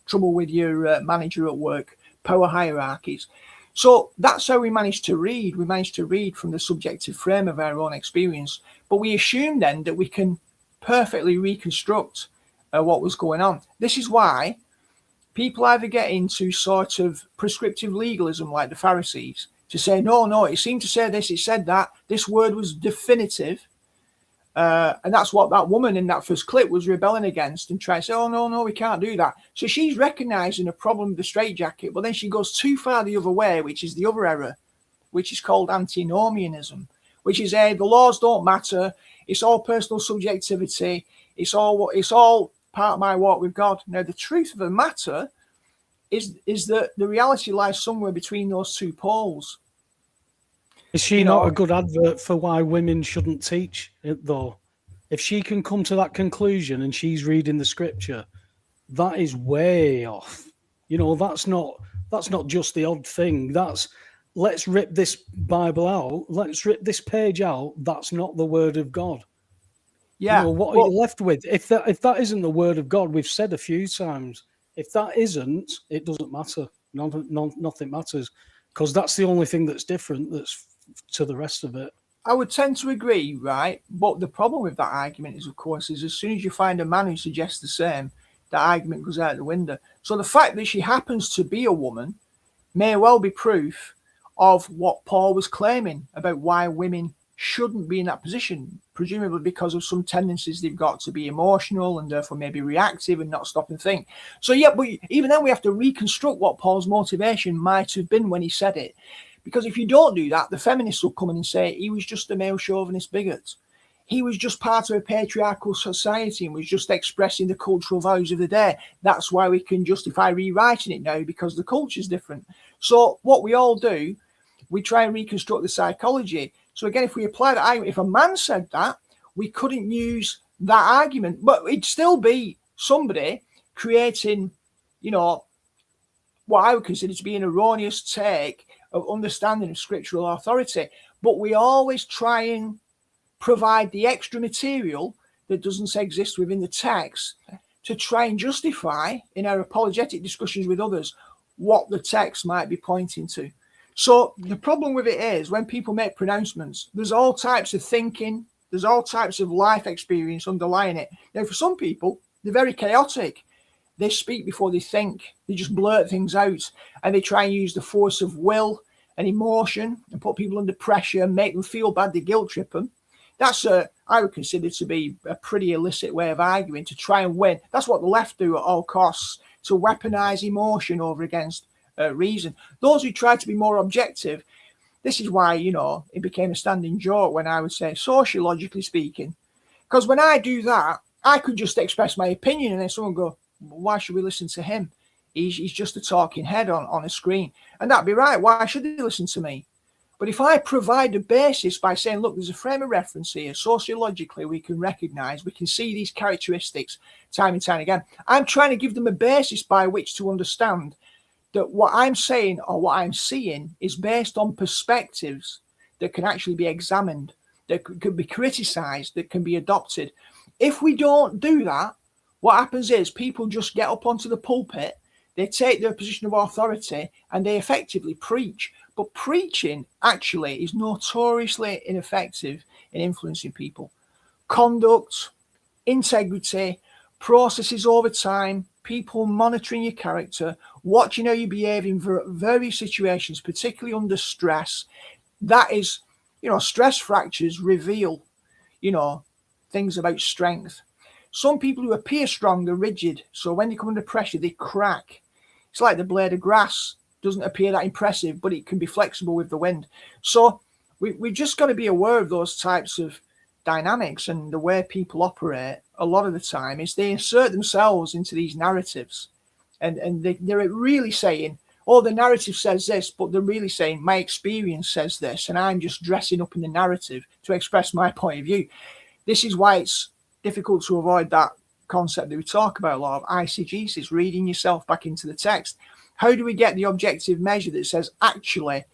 trouble with your manager at work, power hierarchies. So that's how we managed to read. We managed to read from the subjective frame of our own experience. But we assume then that we can perfectly reconstruct what was going on. This is why people either get into sort of prescriptive legalism like the Pharisees, to say, no, it seemed to say this, it said that, this word was definitive. And that's what that woman in that first clip was rebelling against and trying to say, oh, no, we can't do that. So she's recognizing a problem with the straitjacket, but then she goes too far the other way, which is the other error, which is called antinomianism, which is the laws don't matter. It's all personal subjectivity. It's all part of my walk with God. Now, the truth of the matter is that the reality lies somewhere between those two poles. Is she not a good advert for why women shouldn't teach it, though? If she can come to that conclusion and she's reading the scripture, that is way off. You know, that's not just the odd thing. That's, let's rip this Bible out. Let's rip this page out. That's not the word of God. Yeah. You know, what are you left with? If that isn't the word of God, we've said a few times, if that isn't, it doesn't matter. Nothing matters, because that's the only thing that's different that's to the rest of it. I would tend to agree, right? But the problem with that argument is, of course, is as soon as you find a man who suggests the same, that argument goes out the window. So the fact that she happens to be a woman may well be proof of what Paul was claiming about why women shouldn't be in that position, presumably because of some tendencies they've got to be emotional and therefore maybe reactive and not stop and think. So yeah, but even then we have to reconstruct what Paul's motivation might have been when he said it. Because if you don't do that, the feminists will come in and say he was just a male chauvinist bigot. He was just part of a patriarchal society and was just expressing the cultural values of the day. That's why we can justify rewriting it now, because the culture's different. So what we all do, we try and reconstruct the psychology. So again, if we apply that argument, if a man said that, we couldn't use that argument, but it'd still be somebody creating, you know, what I would consider to be an erroneous take of understanding of scriptural authority. But we always try and provide the extra material that doesn't exist within the text to try and justify in our apologetic discussions with others what the text might be pointing to. So the problem with it is when people make pronouncements, there's all types of thinking, there's all types of life experience underlying it. Now, for some people, they're very chaotic. They speak before they think. They just blurt things out, and they try and use the force of will and emotion and put people under pressure and make them feel bad. They guilt trip them. That's I would consider to be a pretty illicit way of arguing to try and win. That's what the left do at all costs, to weaponize emotion over against reason. Those who try to be more objective, this is why, you know, it became a standing joke when I would say sociologically speaking, because when I do that, I could just express my opinion and then someone go, why should we listen to him? He's just a talking head on a screen. And that'd be right. Why should they listen to me? But if I provide a basis by saying, look, there's a frame of reference here, sociologically we can recognize, we can see these characteristics time and time again. I'm trying to give them a basis by which to understand that what I'm saying or what I'm seeing is based on perspectives that can actually be examined, that could be criticized, that can be adopted. If we don't do that, what happens is people just get up onto the pulpit, they take their position of authority and they effectively preach. But preaching actually is notoriously ineffective in influencing people. Conduct, integrity, processes over time, people monitoring your character, watching how you behave in various situations, particularly under stress. That is, you know, stress fractures reveal, you know, things about strength. Some people who appear strong are rigid. So when they come under pressure, they crack. It's like the blade of grass. Doesn't appear that impressive, but it can be flexible with the wind. So we've just got to be aware of those types of dynamics, and the way people operate a lot of the time is they insert themselves into these narratives, and they're really saying, oh, the narrative says this, but they're really saying my experience says this, and I'm just dressing up in the narrative to express my point of view. This is why it's difficult to avoid that concept that we talk about a lot of, eisegesis, reading yourself back into the text. How do we get the objective measure that says, actually,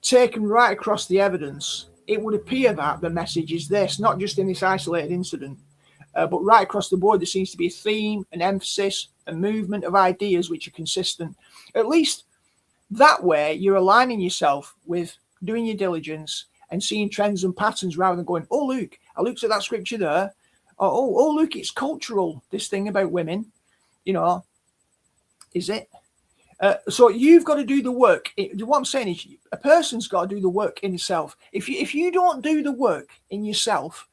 taken right across the evidence, it would appear that the message is this, not just in this isolated incident, but right across the board, there seems to be a theme, an emphasis, a movement of ideas which are consistent. At least That way, you're aligning yourself with doing your diligence and seeing trends and patterns rather than going, oh, look, I looked at that scripture there. Oh, look, it's cultural, this thing about women. You know, is it? So you've got to do the work. What I'm saying is a person's got to do the work in itself. If you don't do the work in yourself,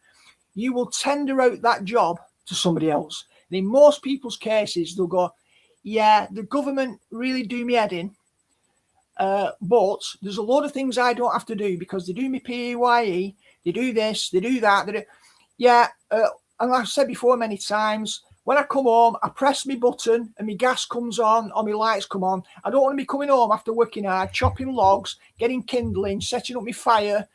you will tender out that job to somebody else. And in most people's cases, they'll go, yeah, the government really do me head in. But there's a lot of things I don't have to do because they do me PAYE, they do this, they do that. And I've said before many times, when I come home, I press my button and my gas comes on or my lights come on. I don't want to be coming home after working hard, chopping logs, getting kindling, setting up my fire.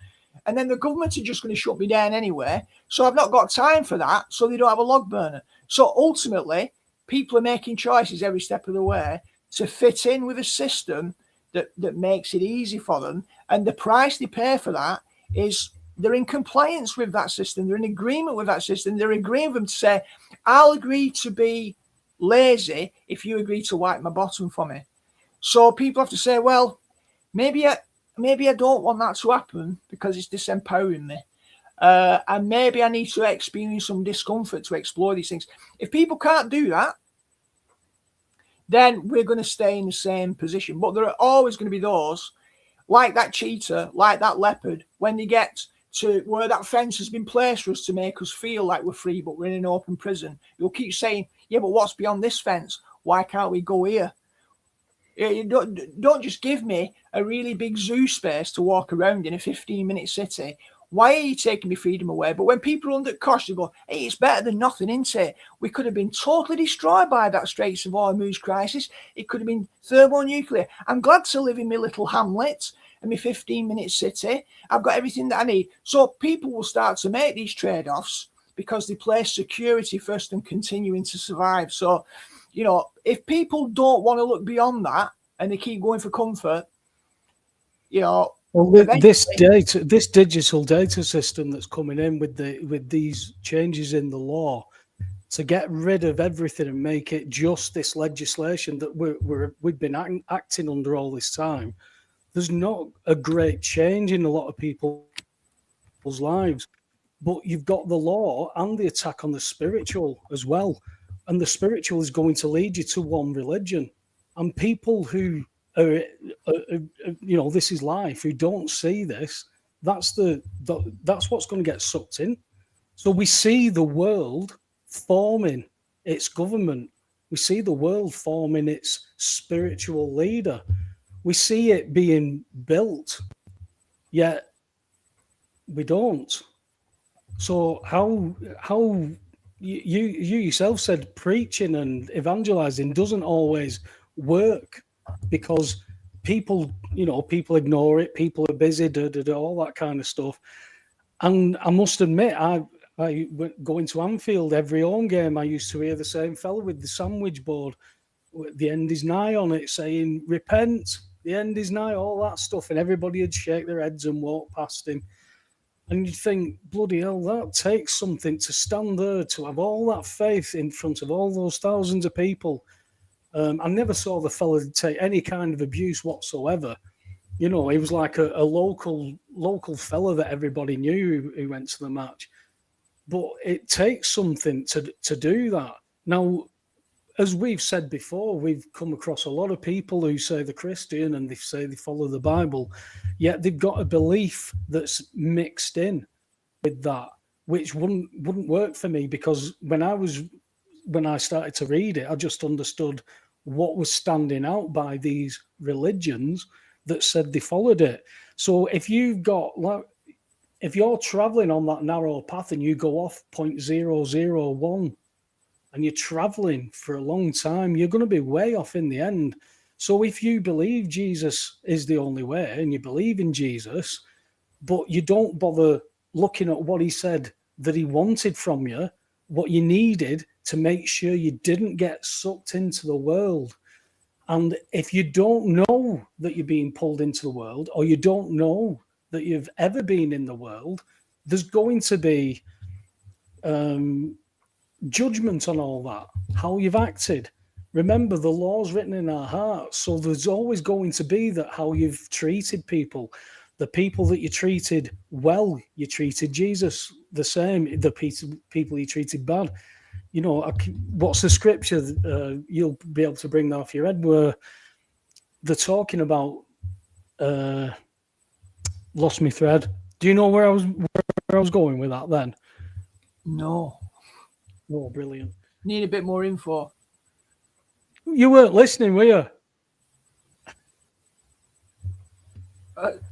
And then the government are just going to shut me down anyway. So I've not got time for that. So they don't have a log burner. So ultimately, people are making choices every step of the way to fit in with a system that makes it easy for them. And the price they pay for that is they're in compliance with that system. They're in agreement with that system. They're agreeing with them to say, I'll agree to be lazy if you agree to wipe my bottom for me. So people have to say, well, maybe I don't want that to happen because it's disempowering me. And maybe I need to experience some discomfort to explore these things. If people can't do that, then we're going to stay in the same position. But there are always going to be those, like that cheetah, like that leopard, when they get to where that fence has been placed for us to make us feel like we're free, but we're in an open prison. You'll keep saying, yeah, but what's beyond this fence? Why can't we go here? You don't just give me a really big zoo space to walk around in a 15-minute city. Why are you taking my freedom away? But when people are under cost, they go, hey, it's better than nothing, isn't it? We could have been totally destroyed by that Straits of Hormuz crisis. It could have been thermonuclear. I'm glad to live in my little hamlet and my 15-minute city. I've got everything that I need. So people will start to make these trade-offs because they place security first and continuing to survive. So, you know, if people don't want to look beyond that and they keep going for comfort, you know, well, this digital data system that's coming in with these changes in the law to get rid of everything and make it just this legislation that we've been acting under all this time, there's not a great change in a lot of people's lives. But you've got the law and the attack on the spiritual as well. And the spiritual is going to lead you to one religion. And people who are, you know, this is life, who don't see this, that's what's going to get sucked in. So we see the world forming its government. We see the world forming its spiritual leader. We see it being built, yet we don't. So how you yourself said preaching and evangelizing doesn't always work because people ignore it. People are busy, all that kind of stuff. And I must admit, I going to Anfield every home game, I used to hear the same fellow with the sandwich board. The end is nigh on it, saying, repent, the end is nigh, all that stuff. And everybody would shake their heads and walk past him. And you'd think, bloody hell, that takes something to stand there, to have all that faith in front of all those thousands of people. I never saw the fella take any kind of abuse whatsoever. You know, he was like a local fella that everybody knew who went to the match. But it takes something to do that. Now, as we've said before, we've come across a lot of people who say they're Christian and they say they follow the Bible, yet they've got a belief that's mixed in with that, which wouldn't work for me, because when I started to read it, I just understood what was standing out by these religions that said they followed it. So if you're traveling on that narrow path and you go off 0.001 and you're traveling for a long time, you're going to be way off in the end. So if you believe Jesus is the only way and you believe in Jesus, but you don't bother looking at what he said that he wanted from you, what you needed to make sure you didn't get sucked into the world. And if you don't know that you're being pulled into the world, or you don't know that you've ever been in the world, there's going to be judgment on all that, how you've acted. Remember, the law's written in our hearts, so there's always going to be that how you've treated people. The people that you treated well, you treated Jesus the same. The people you treated bad. You know, what's the scripture? You'll be able to bring that off your head, where they're talking about. Lost me thread. Do you know where I was going with that then? No. Oh, brilliant. Need a bit more info. You weren't listening, were you?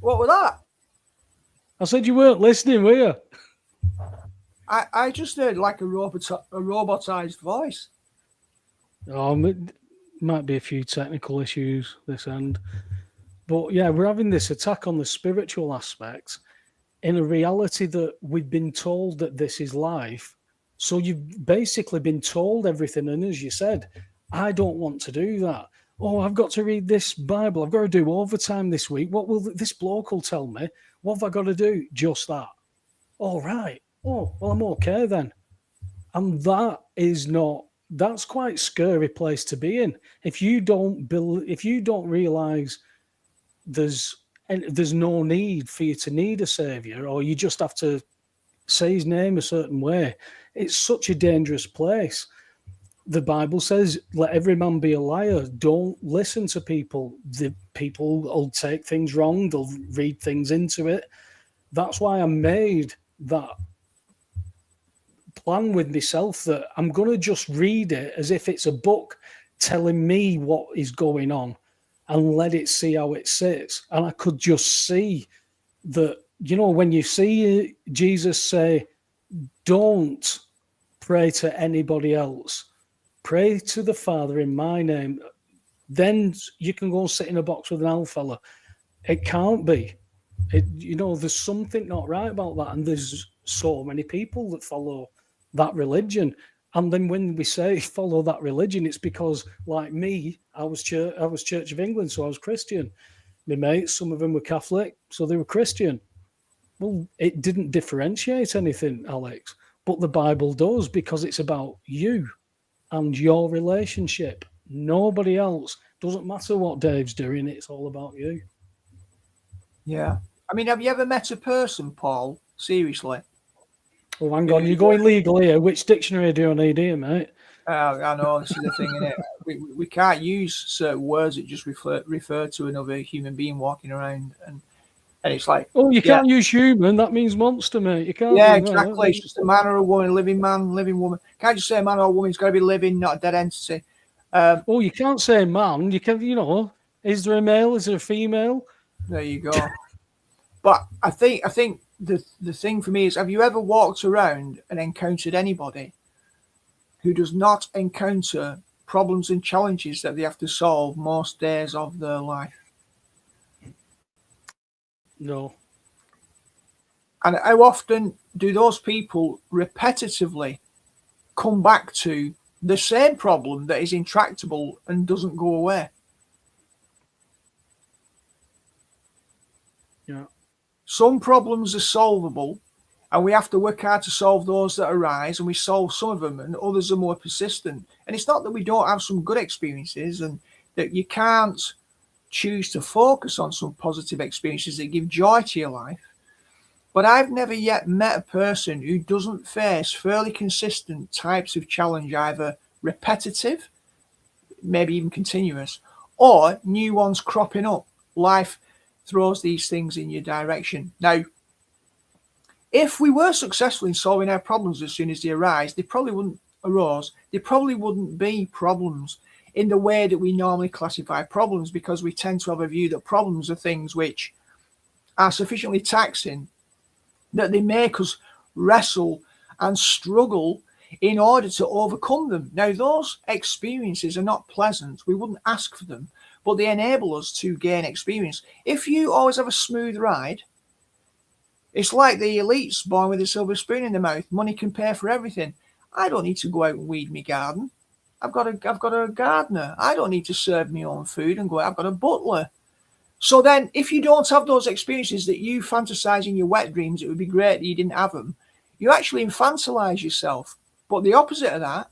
What was that? I said you weren't listening, were you? I just heard like a robotized voice. Oh, it might be a few technical issues this end. But yeah, we're having this attack on the spiritual aspect in a reality that we've been told that this is life. So you've basically been told everything. And as you said, I don't want to do that. Oh, I've got to read this Bible. I've got to do overtime this week. What will this bloke will tell me? What have I got to do? Just that. All right. Oh, well, I'm okay then. And that's quite a scary place to be in. If you don't realize there's no need for you to need a savior, or you just have to say his name a certain way, it's such a dangerous place. The Bible says, let every man be a liar. Don't listen to people. The people will take things wrong. They'll read things into it. That's why I made that plan with myself that I'm going to just read it as if it's a book telling me what is going on and let it see how it sits. And I could just see that, you know, when you see Jesus say, don't pray to anybody else, pray to the Father in my name, then you can go and sit in a box with an old fella. It can't be. There's something not right about that. And there's so many people that follow that religion. And then when we say follow that religion, it's because, like me, I was Church of England, so I was Christian. My mates, some of them were Catholic, so they were Christian. Well, it didn't differentiate anything, Alex, but the Bible does, because it's about you and your relationship. Nobody else. Doesn't matter what Dave's doing, it's all about you. Yeah. I mean, have you ever met a person, Paul? Seriously? Oh, hang on, you're going legal here. Which dictionary do you need here, mate? I know, this is the thing, innit? We can't use certain words that just refer to another human being walking around, and it's like, oh, you can't use human. That means monster, mate. You can't. Yeah, exactly. It's just a man or a woman, living man, living woman. Can't just say a man or a woman. It's got to be living, not a dead entity. Oh, you can't say man. You can, is there a male? Is there a female? There you go. But I think the thing for me is, have you ever walked around and encountered anybody who does not encounter problems and challenges that they have to solve most days of their life? No. And how often do those people repetitively come back to the same problem that is intractable and doesn't go away? Yeah. Some problems are solvable, and we have to work hard to solve those that arise, and we solve some of them, and others are more persistent. And it's not that we don't have some good experiences, and that you can't choose to focus on some positive experiences that give joy to your life. But I've never yet met a person who doesn't face fairly consistent types of challenge, either repetitive, maybe even continuous, or new ones cropping up. Life throws these things in your direction. Now, if we were successful in solving our problems as soon as they arise, they probably wouldn't be problems in the way that we normally classify problems, because we tend to have a view that problems are things which are sufficiently taxing that they make us wrestle and struggle in order to overcome them. Now, those experiences are not pleasant. We wouldn't ask for them, but they enable us to gain experience. If you always have a smooth ride, it's like the elites born with a silver spoon in their mouth. Money can pay for everything. I don't need to go out and weed my garden. I've got a gardener. I don't need to serve my own food and go out. I've got a butler. So then, if you don't have those experiences that you fantasize in your wet dreams, it would be great that you didn't have them. You actually infantilize yourself. But the opposite of that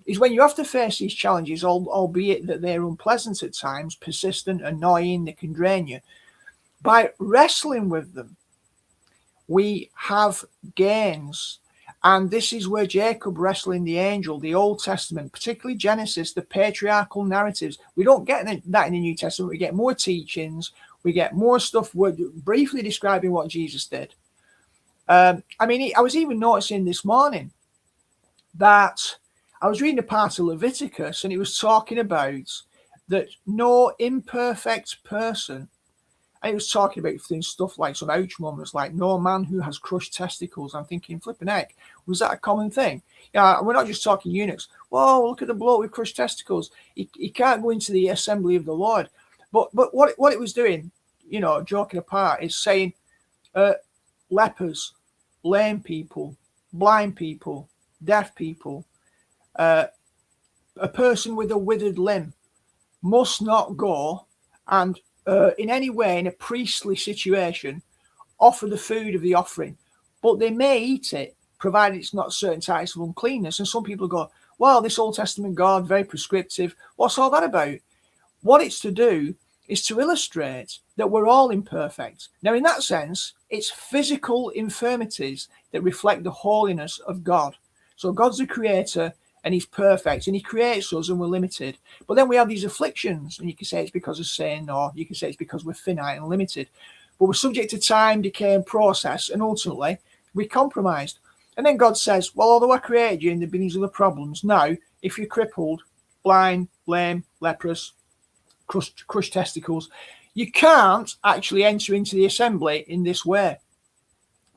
is when you have to face these challenges, albeit that they're unpleasant at times, persistent, annoying, they can drain you. By wrestling with them, we have gains. And this is where Jacob wrestling the angel, the Old Testament, particularly Genesis, the patriarchal narratives. We don't get that in the New Testament. We get more teachings. We get more stuff briefly describing what Jesus did. I was even noticing this morning that I was reading a part of Leviticus, and it was talking about that no imperfect person, and it was talking about stuff like some ouch moments, like no man who has crushed testicles. I'm thinking, flipping heck, was that a common thing? Yeah, we're not just talking eunuchs. Whoa, look at the bloke with crushed testicles. He can't go into the assembly of the Lord. But what it was doing, joking apart, is saying lepers, lame people, blind people, deaf people, a person with a withered limb must not go and in any way, in a priestly situation, offer the food of the offering, but they may eat it, provided it's not certain types of uncleanness. And some people go, well, this Old Testament God, very prescriptive. What's all that about? What it's to do is to illustrate that we're all imperfect. Now, in that sense, it's physical infirmities that reflect the holiness of God. So God's the creator, and he's perfect, and he creates us, and we're limited. But then we have these afflictions, and you can say it's because of sin, or you can say it's because we're finite and limited. But we're subject to time, decay, and process, and ultimately we're compromised. And then God says, well, although I created you in the beginnings of the problems, now, if you're crippled, blind, lame, leprous, crushed testicles, you can't actually enter into the assembly in this way.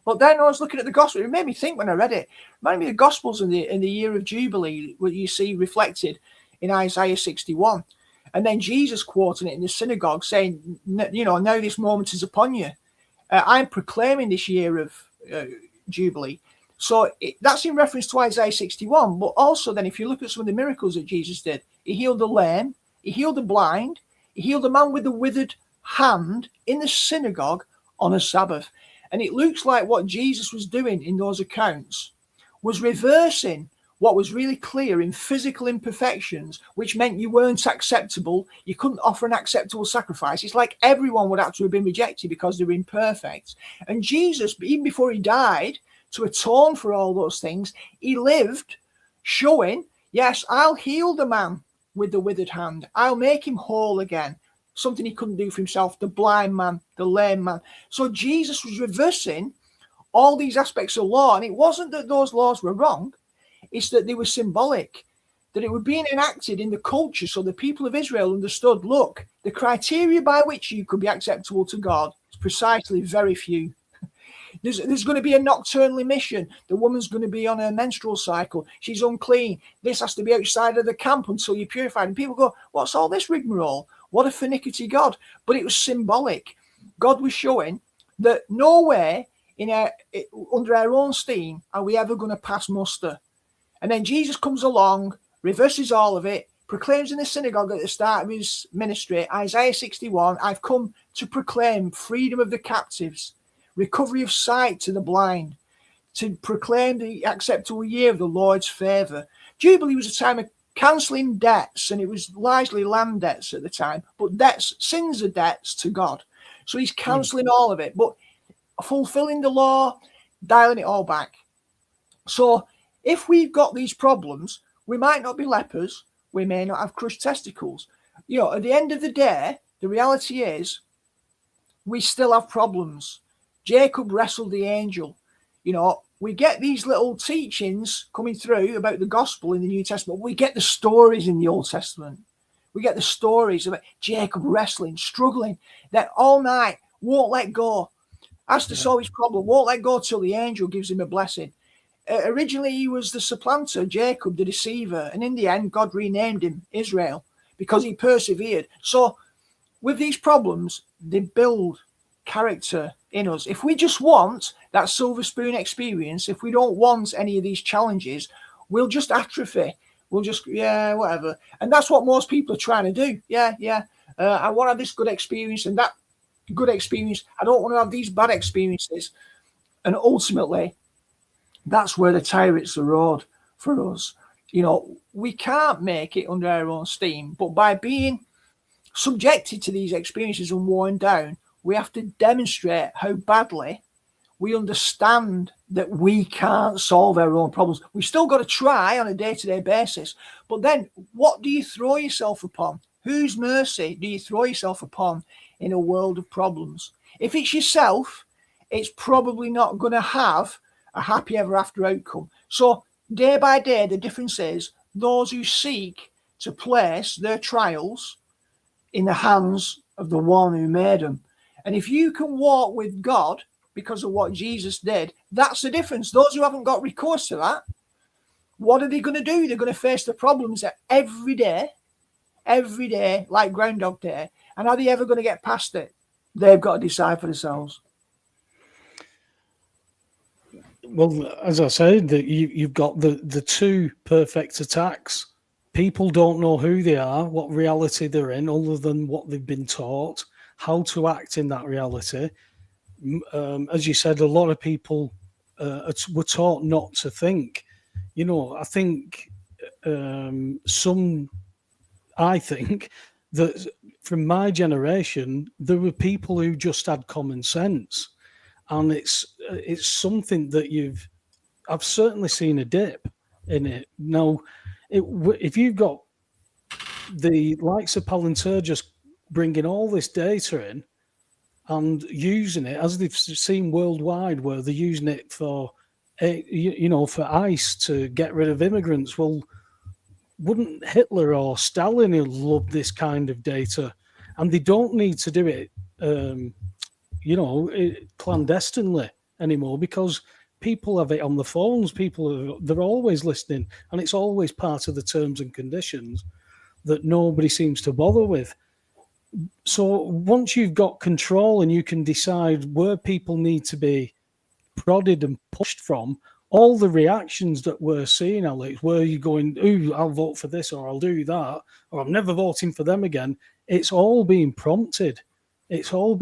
But then I was looking at the gospel. It made me think when I read it. It reminded me of the Gospels in the year of Jubilee, what you see reflected in Isaiah 61. And then Jesus quoting it in the synagogue saying, now this moment is upon you. I'm proclaiming this year of Jubilee. So that's in reference to Isaiah 61. But also then, if you look at some of the miracles that Jesus did, he healed the lame, he healed the blind, he healed a man with a withered hand in the synagogue on a Sabbath. And it looks like what Jesus was doing in those accounts was reversing what was really clear in physical imperfections, which meant you weren't acceptable. You couldn't offer an acceptable sacrifice. It's like everyone would have to have been rejected because they were imperfect. And Jesus, even before he died, to atone for all those things, he lived showing, yes, I'll heal the man with the withered hand. I'll make him whole again. Something he couldn't do for himself, the blind man, the lame man. So Jesus was reversing all these aspects of law. And it wasn't that those laws were wrong. It's that they were symbolic, that it were being enacted in the culture so the people of Israel understood, look, the criteria by which you could be acceptable to God is precisely very few. There's going to be a nocturnal emission. The woman's going to be on her menstrual cycle. She's unclean. This has to be outside of the camp until you're purified. And people go, what's all this rigmarole? What a finicky God. But it was symbolic. God was showing that nowhere under our own steam are we ever going to pass muster. And then Jesus comes along, reverses all of it, proclaims in the synagogue at the start of his ministry, Isaiah 61, I've come to proclaim freedom of the captives, recovery of sight to the blind, to proclaim the acceptable year of the Lord's favour. Jubilee was a time of cancelling debts, and it was largely land debts at the time, but debts, sins are debts to God. So he's cancelling all of it, but fulfilling the law, dialing it all back. So if we've got these problems, we might not be lepers, we may not have crushed testicles. At the end of the day, the reality is we still have problems. Jacob wrestled the angel. We get these little teachings coming through about the gospel in the New Testament. We get the stories in the Old Testament. We get the stories about Jacob wrestling, struggling, that all night, won't let go. Has to solve his problem, won't let go till the angel gives him a blessing. Originally, he was the supplanter, Jacob, the deceiver. And in the end, God renamed him Israel because he persevered. So with these problems, they build character in us. If we just want that silver spoon experience, if we don't want any of these challenges, we'll just atrophy. We'll just, whatever. And that's what most people are trying to do. I want to have this good experience and that good experience. I don't want to have these bad experiences. And ultimately, that's where the tyrants are road for us. You know, we can't make it under our own steam, but by being subjected to these experiences and worn down, we have to demonstrate how badly we understand that we can't solve our own problems. We've still got to try on a day-to-day basis. But then what do you throw yourself upon? Whose mercy do you throw yourself upon in a world of problems? If it's yourself, it's probably not going to have a happy ever after outcome. So day by day, the difference is those who seek to place their trials in the hands of the one who made them. And if you can walk with God because of what Jesus did, that's the difference. Those who haven't got recourse to that, what are they going to do? They're going to face the problems every day, like Groundhog Day. And are they ever going to get past it? They've got to decide for themselves. Well, as I said, that you've got the two perfect attacks. People don't know who they are, what reality they're in, other than what they've been taught, how to act in that reality. As you said, a lot of people were taught not to think. You know, I think that from my generation, there were people who just had common sense. And it's something that I've certainly seen a dip in it. Now, if you've got the likes of Palantir just bringing all this data in and using it, as they've seen worldwide, where they're using it for ICE to get rid of immigrants, well, wouldn't Hitler or Stalin have loved this kind of data? And they don't need to do it clandestinely anymore, because people have it on the phones. They're always listening, and it's always part of the terms and conditions that nobody seems to bother with. So once you've got control and you can decide where people need to be prodded and pushed from, all the reactions that we're seeing, Alex, where you're going, ooh, I'll vote for this, or I'll do that, or I'm never voting for them again, it's all being prompted. It's all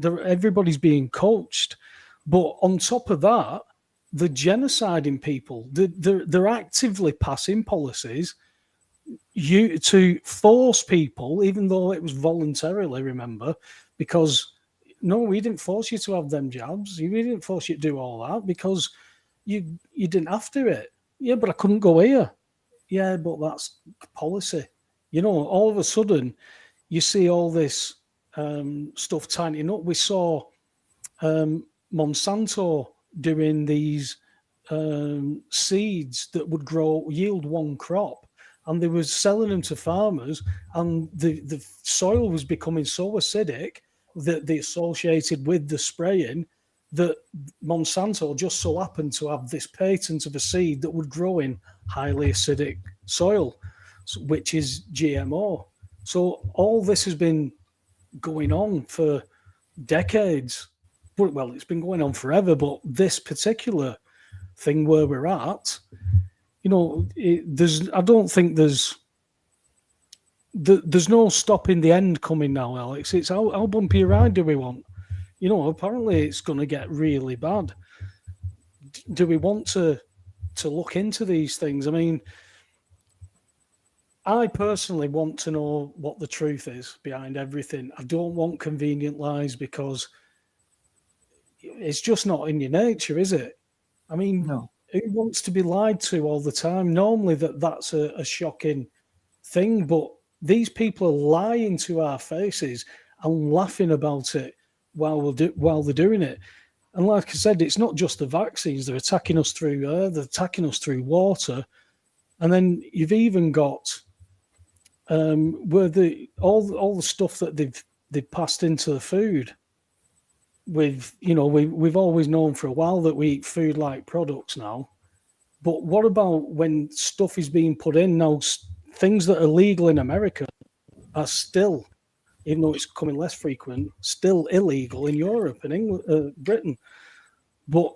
everybody's being coached. But on top of that, the genociding people, they're actively passing policies to force people, even though it was voluntarily, remember, because no, we didn't force you to have them jabs. We didn't force you to do all that because you didn't have to it. Yeah, but I couldn't go here. Yeah, but that's policy. You know, all of a sudden, you see all this stuff tightening up. We saw Monsanto doing these seeds that would yield one crop, and they were selling them to farmers, and the soil was becoming so acidic that they associated with the spraying that Monsanto just so happened to have this patent of a seed that would grow in highly acidic soil, which is GMO. So all this has been going on for decades. Well, it's been going on forever, but this particular thing where we're at, you know, I don't think there's no stopping the end coming now, Alex. It's how bumpy a ride do we want? You know, apparently it's going to get really bad. Do we want to look into these things? I mean, I personally want to know what the truth is behind everything. I don't want convenient lies, because it's just not in your nature, is it? I mean, no. Who wants to be lied to all the time? Normally that's a shocking thing, but these people are lying to our faces and laughing about it while they're doing it. And like I said, it's not just the vaccines. They're attacking us through air, they're attacking us through water. And then you've even got where all the stuff that they've passed into the food. We've always known for a while that we eat food-like products now. But what about when stuff is being put in now? Things that are legal in America are still, even though it's becoming less frequent, still illegal in Europe and England, Britain. But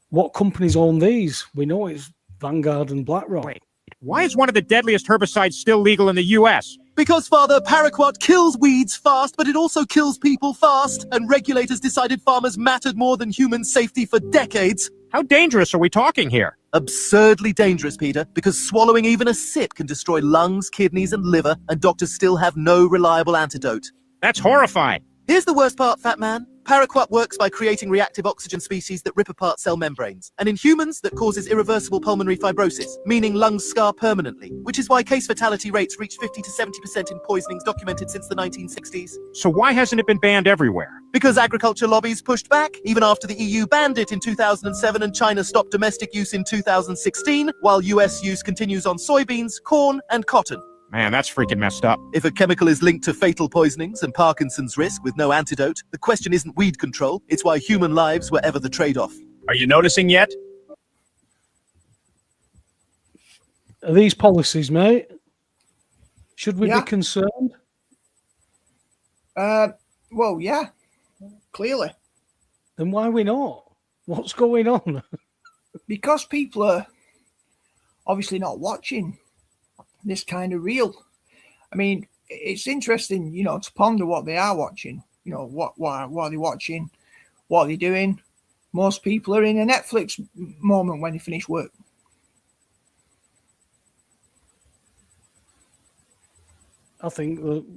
what companies own these? We know it's Vanguard and BlackRock. Wait, why is one of the deadliest herbicides still legal in the U.S.? Because, Father, paraquat kills weeds fast, but it also kills people fast, and regulators decided farmers mattered more than human safety for decades. How dangerous are we talking here? Absurdly dangerous, Peter, because swallowing even a sip can destroy lungs, kidneys, and liver, and doctors still have no reliable antidote. That's horrifying. Here's the worst part, Fat Man. Paraquat works by creating reactive oxygen species that rip apart cell membranes, and in humans that causes irreversible pulmonary fibrosis, meaning lungs scar permanently, which is why case fatality rates reach 50 to 70% in poisonings documented since the 1960s. So why hasn't it been banned everywhere? Because agriculture lobbies pushed back, even after the EU banned it in 2007 and China stopped domestic use in 2016, while US use continues on soybeans, corn, and cotton. Man, that's freaking messed up. If a chemical is linked to fatal poisonings and Parkinson's risk with no antidote, the question isn't weed control, it's why human lives were ever the trade-off. Are you noticing yet? Are these policies, mate? Should we Yeah. be concerned? Well, yeah, clearly. Then why are we not? What's going on? Because people are obviously not watching this kind of reel. I mean, it's interesting, you know, to ponder what they are watching. You know, what are they watching? What are they doing? Most people are in a Netflix moment when they finish work. I think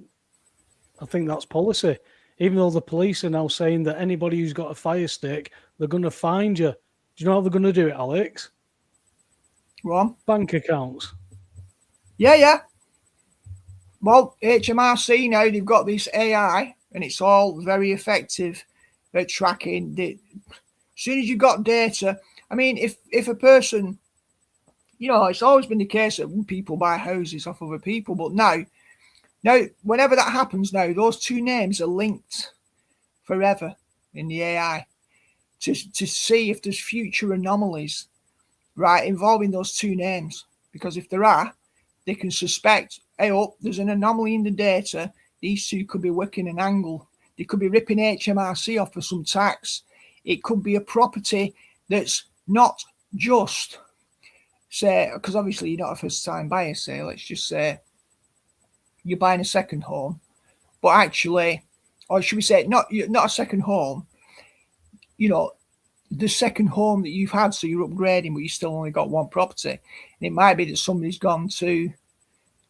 that's policy. Even though the police are now saying that anybody who's got a fire stick, they're going to find you. Do you know how they're going to do it, Alex? Ron? Bank accounts. Yeah. Well, HMRC now, they've got this AI, and it's all very effective at tracking. As soon as you've got data, I mean, if a person, you know, it's always been the case that people buy houses off other people, but now, whenever that happens now, those two names are linked forever in the AI to see if there's future anomalies, right, involving those two names. Because if there are, they can suspect, hey, oh, there's an anomaly in the data. These two could be working an angle. They could be ripping HMRC off for some tax. It could be a property that's not just, say, because obviously you're not a first-time buyer, say, let's just say you're buying a second home, but actually, or should we say, not a second home, you know, the second home that you've had, so you're upgrading, but you still only got one property. And it might be that somebody's gone to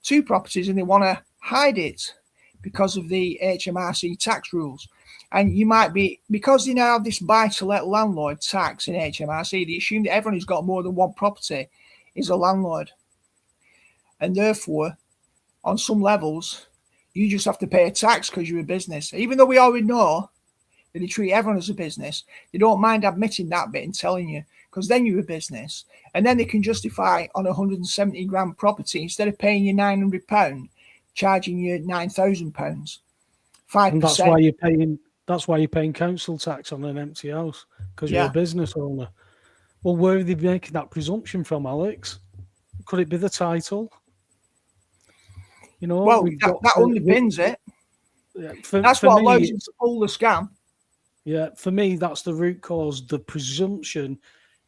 two properties and they want to hide it because of the HMRC tax rules. And you might be, because they now have this buy-to-let landlord tax in HMRC, they assume that everyone who's got more than one property is a landlord. And therefore, on some levels, you just have to pay a tax because you're a business. Even though we already know that they treat everyone as a business, they don't mind admitting that bit and telling you, because then you're a business. And then they can justify on a 170 grand property, instead of paying you £900, charging you £9,000, 5%. And that's why you're paying council tax on an empty house, because you're a business owner. Well, where are they making that presumption from, Alex? Could it be the title? You know, well, that underpins it. Yeah, that's what allows you to pull the scam. Yeah, for me, that's the root cause. The presumption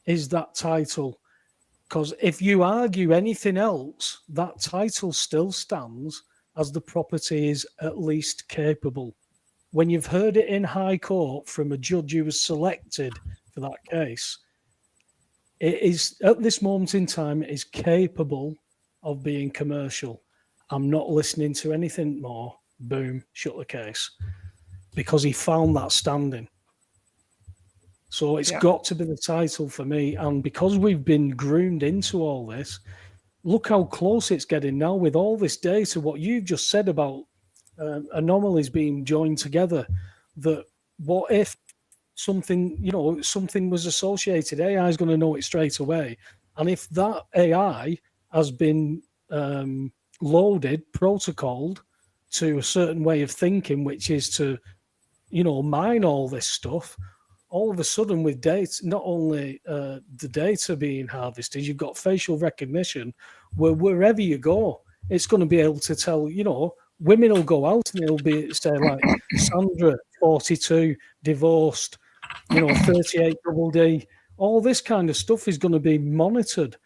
is that title. Because if you argue anything else, that title still stands as the property is at least capable. When you've heard it in high court from a judge who was selected for that case, it is, at this moment in time, it is capable of being commercial. I'm not listening to anything more. Boom, shut the case. Because he found that standing. So it's got to be the title for me. And because we've been groomed into all this, look how close it's getting now with all this data. What you've just said about anomalies being joined together, that what if something was associated, AI is going to know it straight away. And if that AI has been loaded, protocoled to a certain way of thinking, which is to, mine all this stuff, all of a sudden with data, not only the data being harvested, you've got facial recognition where wherever you go, it's going to be able to tell, women will go out and it'll be, say, like Sandra, 42, divorced, 38 double D. All this kind of stuff is going to be monitored.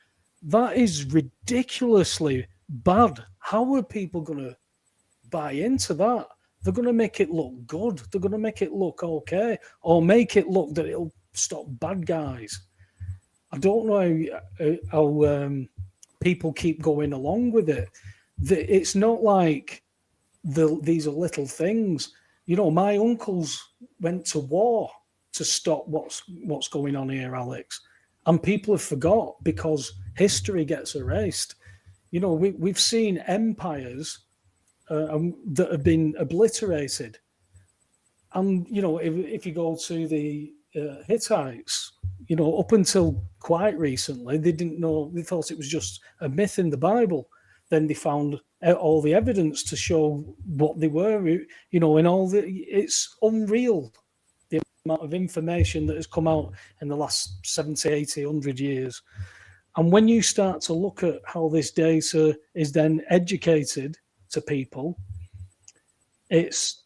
That is ridiculously bad. How are people going to buy into that? They're going to make it look good. They're going to make it look okay, or make it look that it'll stop bad guys. I don't know how people keep going along with it. It's not like these are little things. You know, my uncles went to war to stop what's going on here, Alex, and people have forgot because history gets erased. You know, we've seen empires that have been obliterated, and you know, if you go to the Hittites, you know, up until quite recently, they didn't know. They thought it was just a myth in the Bible. Then they found all the evidence to show what they were, you know, and it's unreal the amount of information that has come out in the last 70, 80, 100 years. And when you start to look at how this data is then educated to people, it's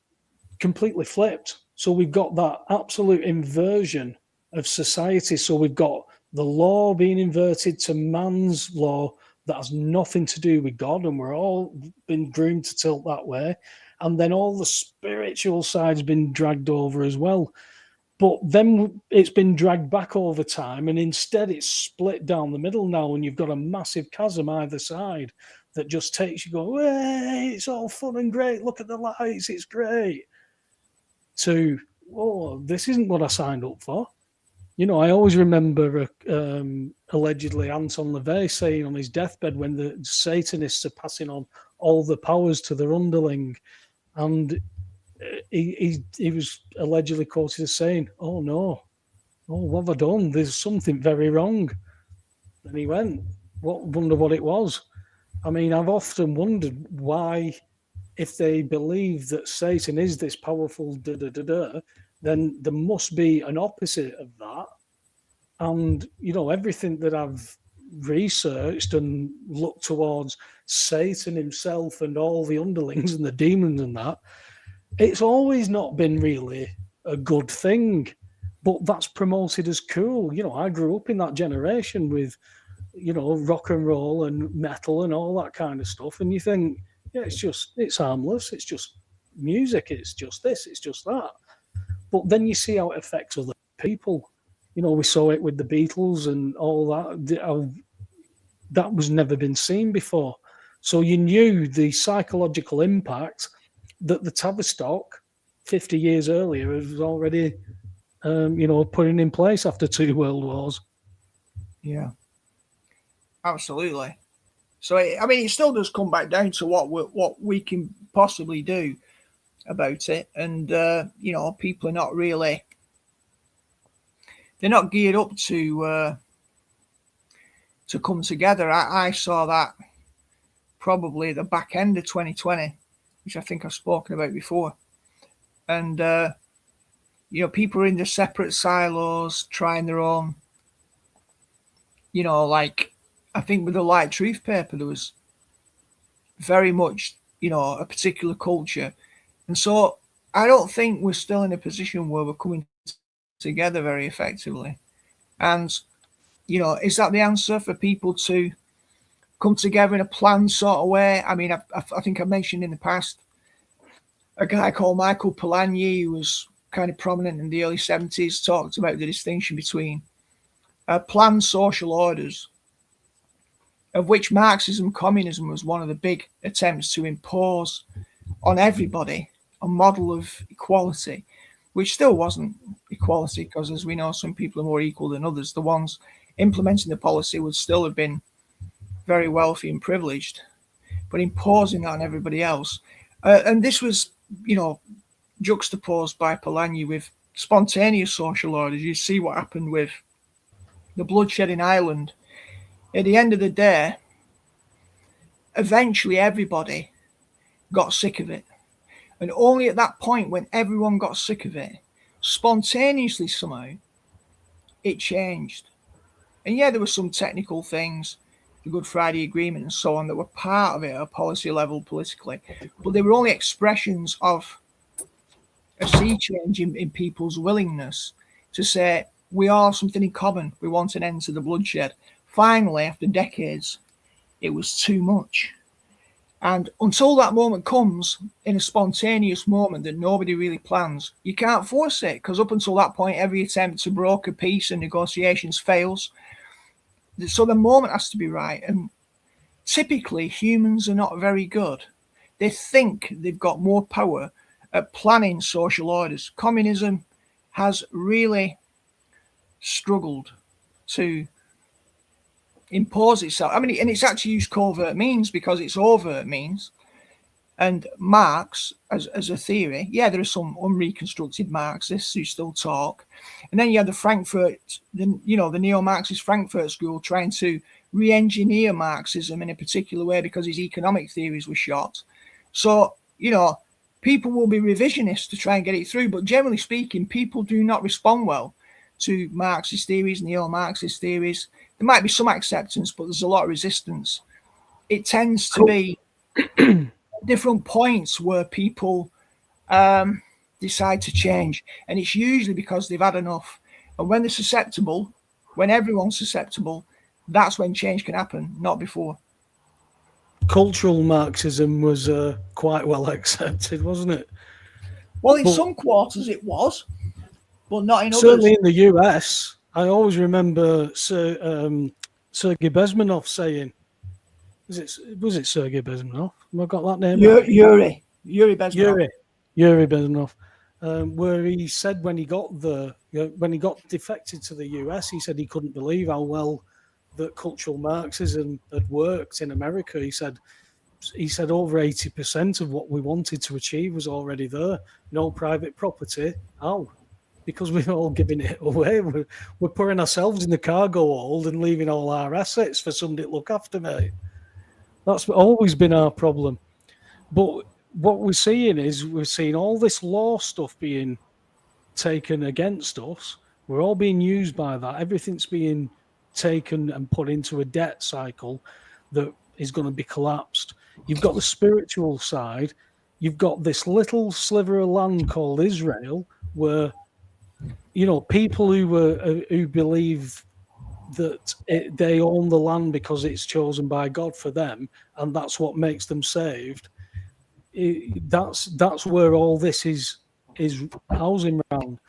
completely flipped. So we've got that absolute inversion of society. So we've got the law being inverted to man's law, that has nothing to do with God, and we're all been groomed to tilt that way. And then all the spiritual side's been dragged over as well. But then it's been dragged back over time, and instead it's split down the middle now, and you've got a massive chasm either side that just takes you going, hey, it's all fun and great, look at the lights, it's great, to, oh, this isn't what I signed up for. You know, I always remember allegedly Anton LaVey saying on his deathbed when the Satanists are passing on all the powers to their underling, and he was allegedly quoted as saying, "Oh no, oh what have I done? There's something very wrong." And he went, wonder what it was. I mean, I've often wondered why, if they believe that Satan is this powerful then there must be an opposite of that. And, you know, everything that I've researched and looked towards Satan himself and all the underlings and the demons and that, it's always not been really a good thing. But that's promoted as cool. You know, I grew up in that generation with, you know, rock and roll and metal and all that kind of stuff. And you think, yeah, it's harmless. It's just music. It's just this. It's just that. But then you see how it affects other people. You know, we saw it with the Beatles and all that. That was never been seen before. So you knew the psychological impact that the Tavistock 50 years earlier was already, you know, putting in place after 2 world wars. Yeah, absolutely. So, I mean, it still does come back down to what we can possibly do about it. And, you know, people are not really, they're not geared up to come together. I saw that probably at the back end of 2020, which I think I've spoken about before. And, you know, people are in their separate silos, trying their own, you know, like, I think with the Light Truth paper, there was very much, you know, a particular culture. And so I don't think we're still in a position where we're coming together very effectively. And, you know, is that the answer for people to come together in a planned sort of way? I mean, I think I mentioned in the past a guy called Michael Polanyi, who was kind of prominent in the early 70s, talked about the distinction between planned social orders, of which Marxism, communism was one of the big attempts to impose on everybody a model of equality, which still wasn't equality, because as we know, some people are more equal than others. The ones implementing the policy would still have been very wealthy and privileged, but imposing that on everybody else. And this was, you know, juxtaposed by Polanyi with spontaneous social orders. You see what happened with the bloodshed in Ireland. At the end of the day, eventually everybody got sick of it. And only at that point, when everyone got sick of it, spontaneously somehow, it changed. And yeah, there were some technical things, the Good Friday Agreement and so on, that were part of it at a policy level politically. But they were only expressions of a sea change in people's willingness to say, we all have something in common. We want an end to the bloodshed. Finally, after decades, it was too much. And until that moment comes, in a spontaneous moment that nobody really plans, you can't force it, because up until that point, every attempt to broker peace and negotiations fails. So the moment has to be right. And typically humans are not very good. They think they've got more power at planning social orders. Communism has really struggled to impose itself. I mean, and it's actually used covert means because it's overt means. And Marx, as a theory, yeah, there are some unreconstructed Marxists who still talk. And then you had the neo-Marxist Frankfurt school trying to re-engineer Marxism in a particular way because his economic theories were shot. So, people will be revisionists to try and get it through. But generally speaking, people do not respond well to Marxist theories, neo-Marxist theories. There might be some acceptance, but there's a lot of resistance. It tends to be different points where people decide to change, and it's usually because they've had enough. And when they're susceptible, when everyone's susceptible, that's when change can happen, not before. Cultural Marxism was quite well accepted, wasn't it? Well, in some quarters it was, but not in others. Certainly in the US, I always remember Sergei Bezmenov saying, was it Sergei Bezmenov? Have I got that name? Yuri Bezmenov. Yuri Bezmenov, where he said when he got defected to the US, he said he couldn't believe how well that cultural Marxism had worked in America. He said over 80% of what we wanted to achieve was already there. No private property. How? Because we're all giving it away. We're putting ourselves in the cargo hold and leaving all our assets for somebody to look after, mate. That's always been our problem. But what we're seeing is all this law stuff being taken against us. We're all being used by that. Everything's being taken and put into a debt cycle that is going to be collapsed. You've got the spiritual side. You've got this little sliver of land called Israel where, people who believe that they own the land because it's chosen by God for them, and that's what makes them saved. That's where all this is housing around.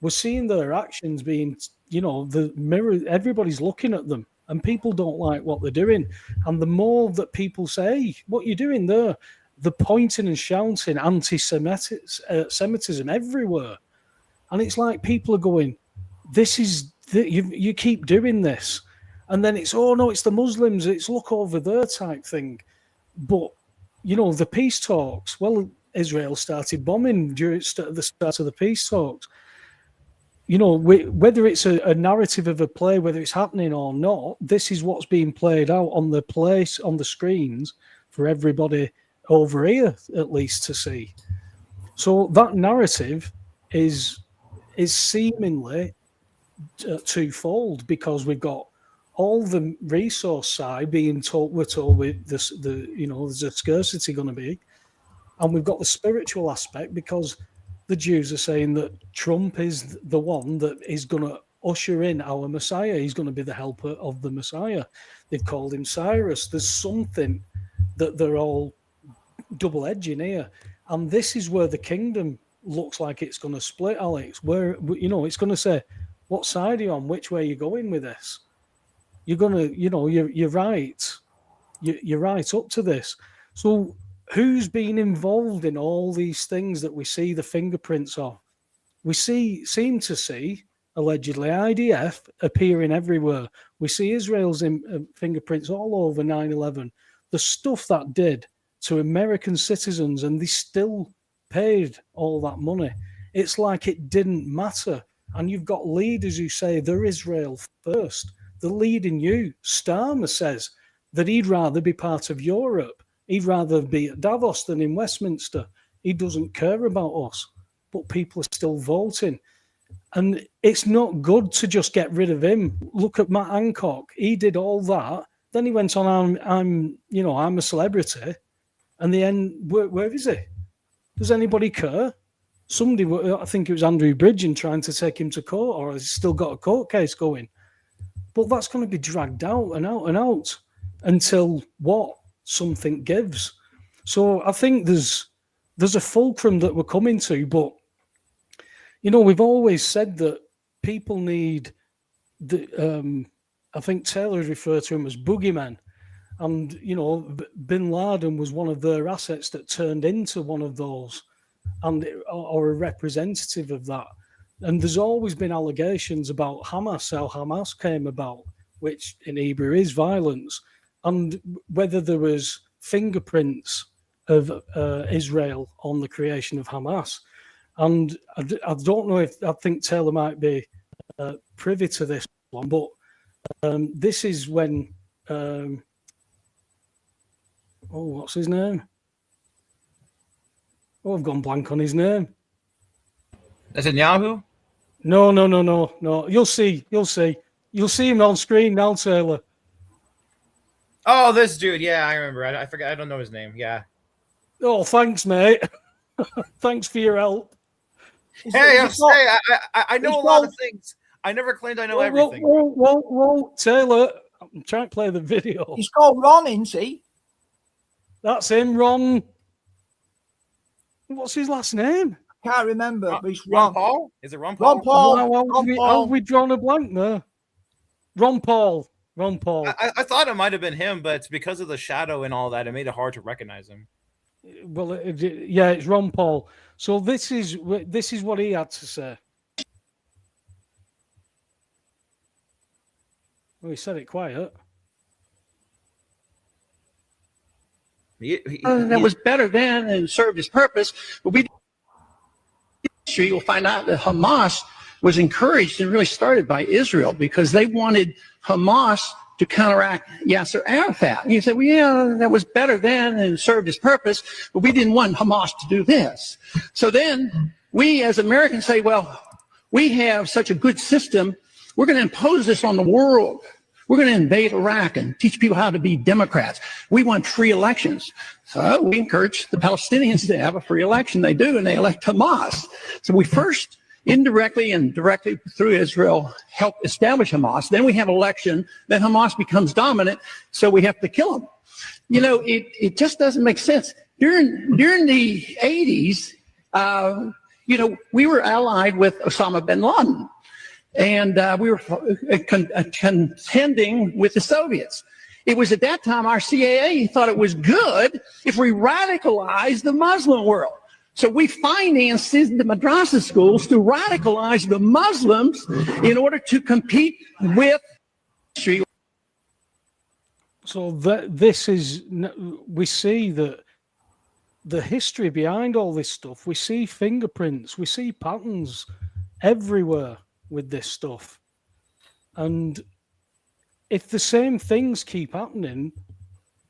We're seeing their actions being, the mirror. Everybody's looking at them, and people don't like what they're doing. And the more that people say, "What you're doing there," the pointing and shouting anti-Semitism everywhere, and it's like people are going, "This is." You keep doing this, and then it's, oh no, it's the Muslims, it's look over there type thing. But the peace talks, well, Israel started bombing during the start of the peace talks. Whether it's a narrative of a play, whether it's happening or not, this is what's being played out on the screens for everybody over here at least to see. So that narrative is seemingly twofold, because we've got all the resource side being told, we're told with this, there's a scarcity going to be, and we've got the spiritual aspect because the Jews are saying that Trump is the one that is going to usher in our Messiah. He's going to be the helper of the Messiah. They've called him Cyrus. There's something that they're all double edging here, and this is where the kingdom looks like it's going to split, Alex. Where it's going to say, what side are you on? Which way are you going with this? You're going to, you're right. You're right up to this. So who's been involved in all these things that we see the fingerprints of? We seem to see, allegedly, IDF appearing everywhere. We see Israel's fingerprints all over 9/11. The stuff that did to American citizens, and they still paid all that money. It's like it didn't matter. And you've got leaders who say they're Israel first. The leading you, Starmer, says that he'd rather be part of Europe. He'd rather be at Davos than in Westminster. He doesn't care about us. But people are still voting. And it's not good to just get rid of him. Look at Matt Hancock. He did all that. Then he went on, I'm a celebrity. And the end, where is he? Does anybody care? Somebody, I think it was Andrew Bridgen, trying to take him to court, or has still got a court case going. But that's going to be dragged out and out and out until something gives. So I think there's a fulcrum that we're coming to. But we've always said that people need the I think Taylor has referred to him as boogeymen. And, you know, Bin Laden was one of their assets that turned into one of those, or a representative of that. And there's always been allegations about Hamas, how Hamas came about, which in Hebrew is violence, and whether there was fingerprints of Israel on the creation of Hamas. And I don't know if I think Taylor might be privy to this one, but this is when, what's his name? Oh, I've gone blank on his name. Netanyahu? No. You'll see him on screen now, Taylor. Oh, this dude. Yeah, I remember. I forgot. I don't know his name. Yeah. Oh, thanks, mate. Thanks for your help. I know a lot of things. I never claimed I know everything. Whoa, Taylor. I'm trying to play the video. He's called Ron, isn't he? That's him, Ron. What's his last name? Can't remember, but it's Ron Paul? Is it Ron Paul? Ron Paul. How have we drawn a blank there? Ron Paul. I thought it might have been him, but it's because of the shadow and all that, it made it hard to recognize him. Well, yeah, it's Ron Paul. So this is what he had to say. Well, he said it quiet. That was better then and served its purpose. But you'll find out that Hamas was encouraged and really started by Israel because they wanted Hamas to counteract Yasser Arafat. And you say, well, yeah, that was better then and served its purpose, but we didn't want Hamas to do this. So then we as Americans say, well, we have such a good system, we're going to impose this on the world. We're going to invade Iraq and teach people how to be Democrats. We want free elections. So we encourage the Palestinians to have a free election. They do, and they elect Hamas. So we first indirectly and directly through Israel help establish Hamas. Then we have election. Then Hamas becomes dominant, so we have to kill them. You know, it just doesn't make sense. During the 80s, you know, we were allied with Osama bin Laden. And we were contending with the Soviets. It was at that time our CIA thought it was good if we radicalized the Muslim world. So we financed the madrasa schools to radicalize the Muslims in order to compete with. So we see that the history behind all this stuff. We see fingerprints. We see patterns everywhere with this stuff. And if the same things keep happening,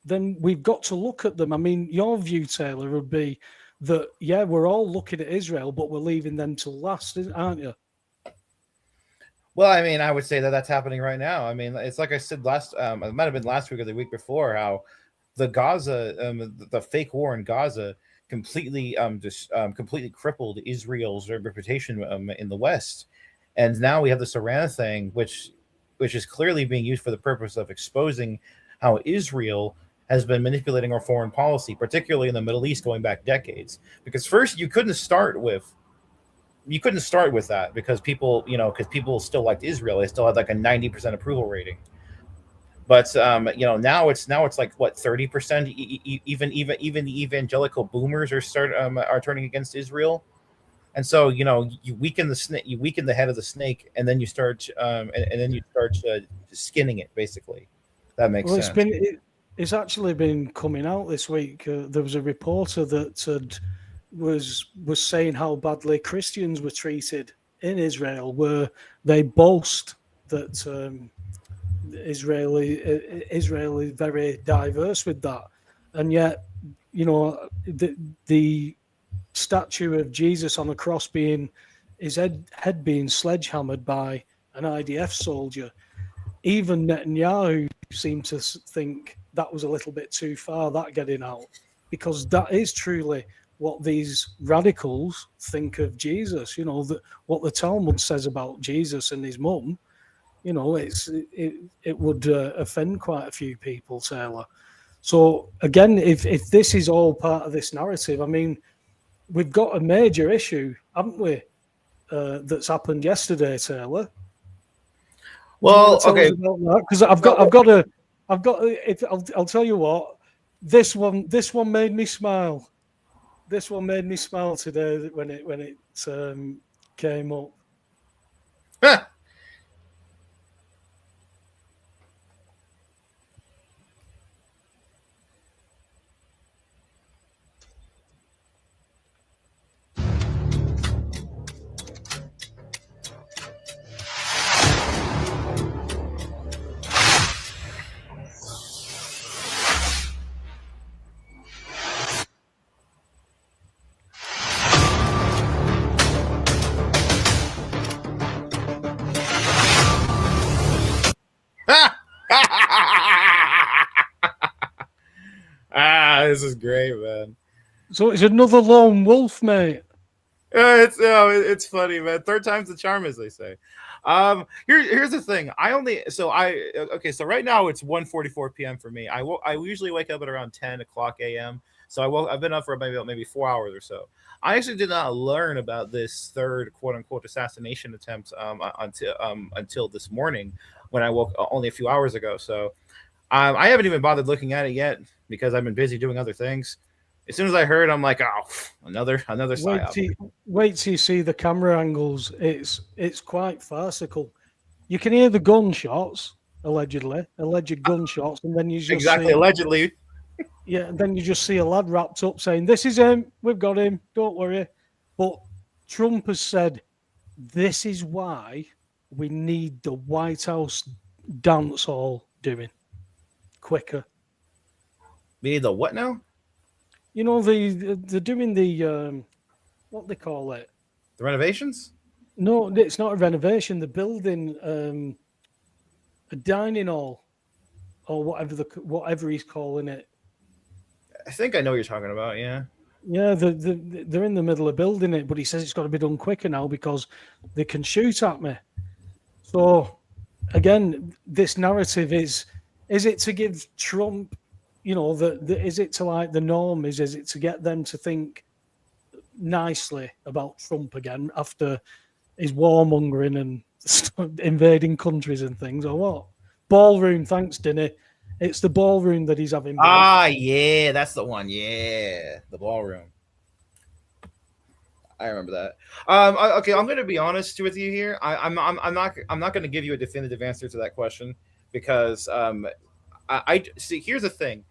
then we've got to look at them. I mean, your view, Taylor, would be that, yeah, we're all looking at Israel, but we're leaving them till last, aren't you? Well, I mean, I would say that that's happening right now. I mean, it's like I said it might have been last week or the week before, how the Gaza, the fake war in Gaza completely crippled Israel's reputation in the West. And now we have this Iran thing, which is clearly being used for the purpose of exposing how Israel has been manipulating our foreign policy, particularly in the Middle East, going back decades. Because first, you couldn't start with that because people still liked Israel. They still had like a 90% approval rating. But now it's like what, 30%? Even the evangelical boomers are turning against Israel. And so, you weaken the snake, you weaken the head of the snake, and then you start, skinning it. Basically, that makes sense. It's actually been coming out this week. There was a reporter that was saying how badly Christians were treated in Israel, where they boast that Israel is very diverse with that, and yet, the statue of Jesus on a cross his head being sledgehammered by an IDF soldier. Even Netanyahu seemed to think that was a little bit too far, that getting out, because that is truly what these radicals think of Jesus. What the Talmud says about Jesus and his mum. It would offend quite a few people, Taylor. So again, if this is all part of this narrative, I mean, we've got a major issue, haven't we, that's happened yesterday, Taylor? Well, okay. Because I've got a. I'll tell you what. This one made me smile. This one made me smile today when it came up. This is great, man. So it's another lone wolf, mate. It's funny, man. Third time's the charm, as they say. Here's the thing. So right now it's 1:44 p.m. for me. I usually wake up at around 10 o'clock a.m. So I've been up for maybe 4 hours or so. I actually did not learn about this third quote unquote assassination attempt until this morning when I woke only a few hours ago. So I haven't even bothered looking at it yet because I've been busy doing other things. As soon as I heard, I'm like, oh, another psyop. Wait till you see the camera angles. It's quite farcical. You can hear the gunshots, alleged gunshots, and then you just see, allegedly. Yeah, and then you just see a lad wrapped up saying, "This is him. We've got him. Don't worry." But Trump has said, "This is why we need the White House dance hall doing quicker." We need the what now? You know, they're doing the what they call it. The renovations? No, it's not a renovation. They're building a dining hall or whatever he's calling it. I think I know what you're talking about. Yeah. Yeah, they're in the middle of building it, but he says it's got to be done quicker now because they can shoot at me. So, again, this narrative is it to give Trump, you know, is it to like the norm? Is it to get them to think nicely about Trump again after his warmongering and invading countries and things, or what? Ballroom, thanks, Dinny. It's the ballroom that he's having. Yeah, that's the one. Yeah, the ballroom. I remember that. Okay, I'm going to be honest with you here. I'm not going to give you a definitive answer to that question because I see. Here's the thing: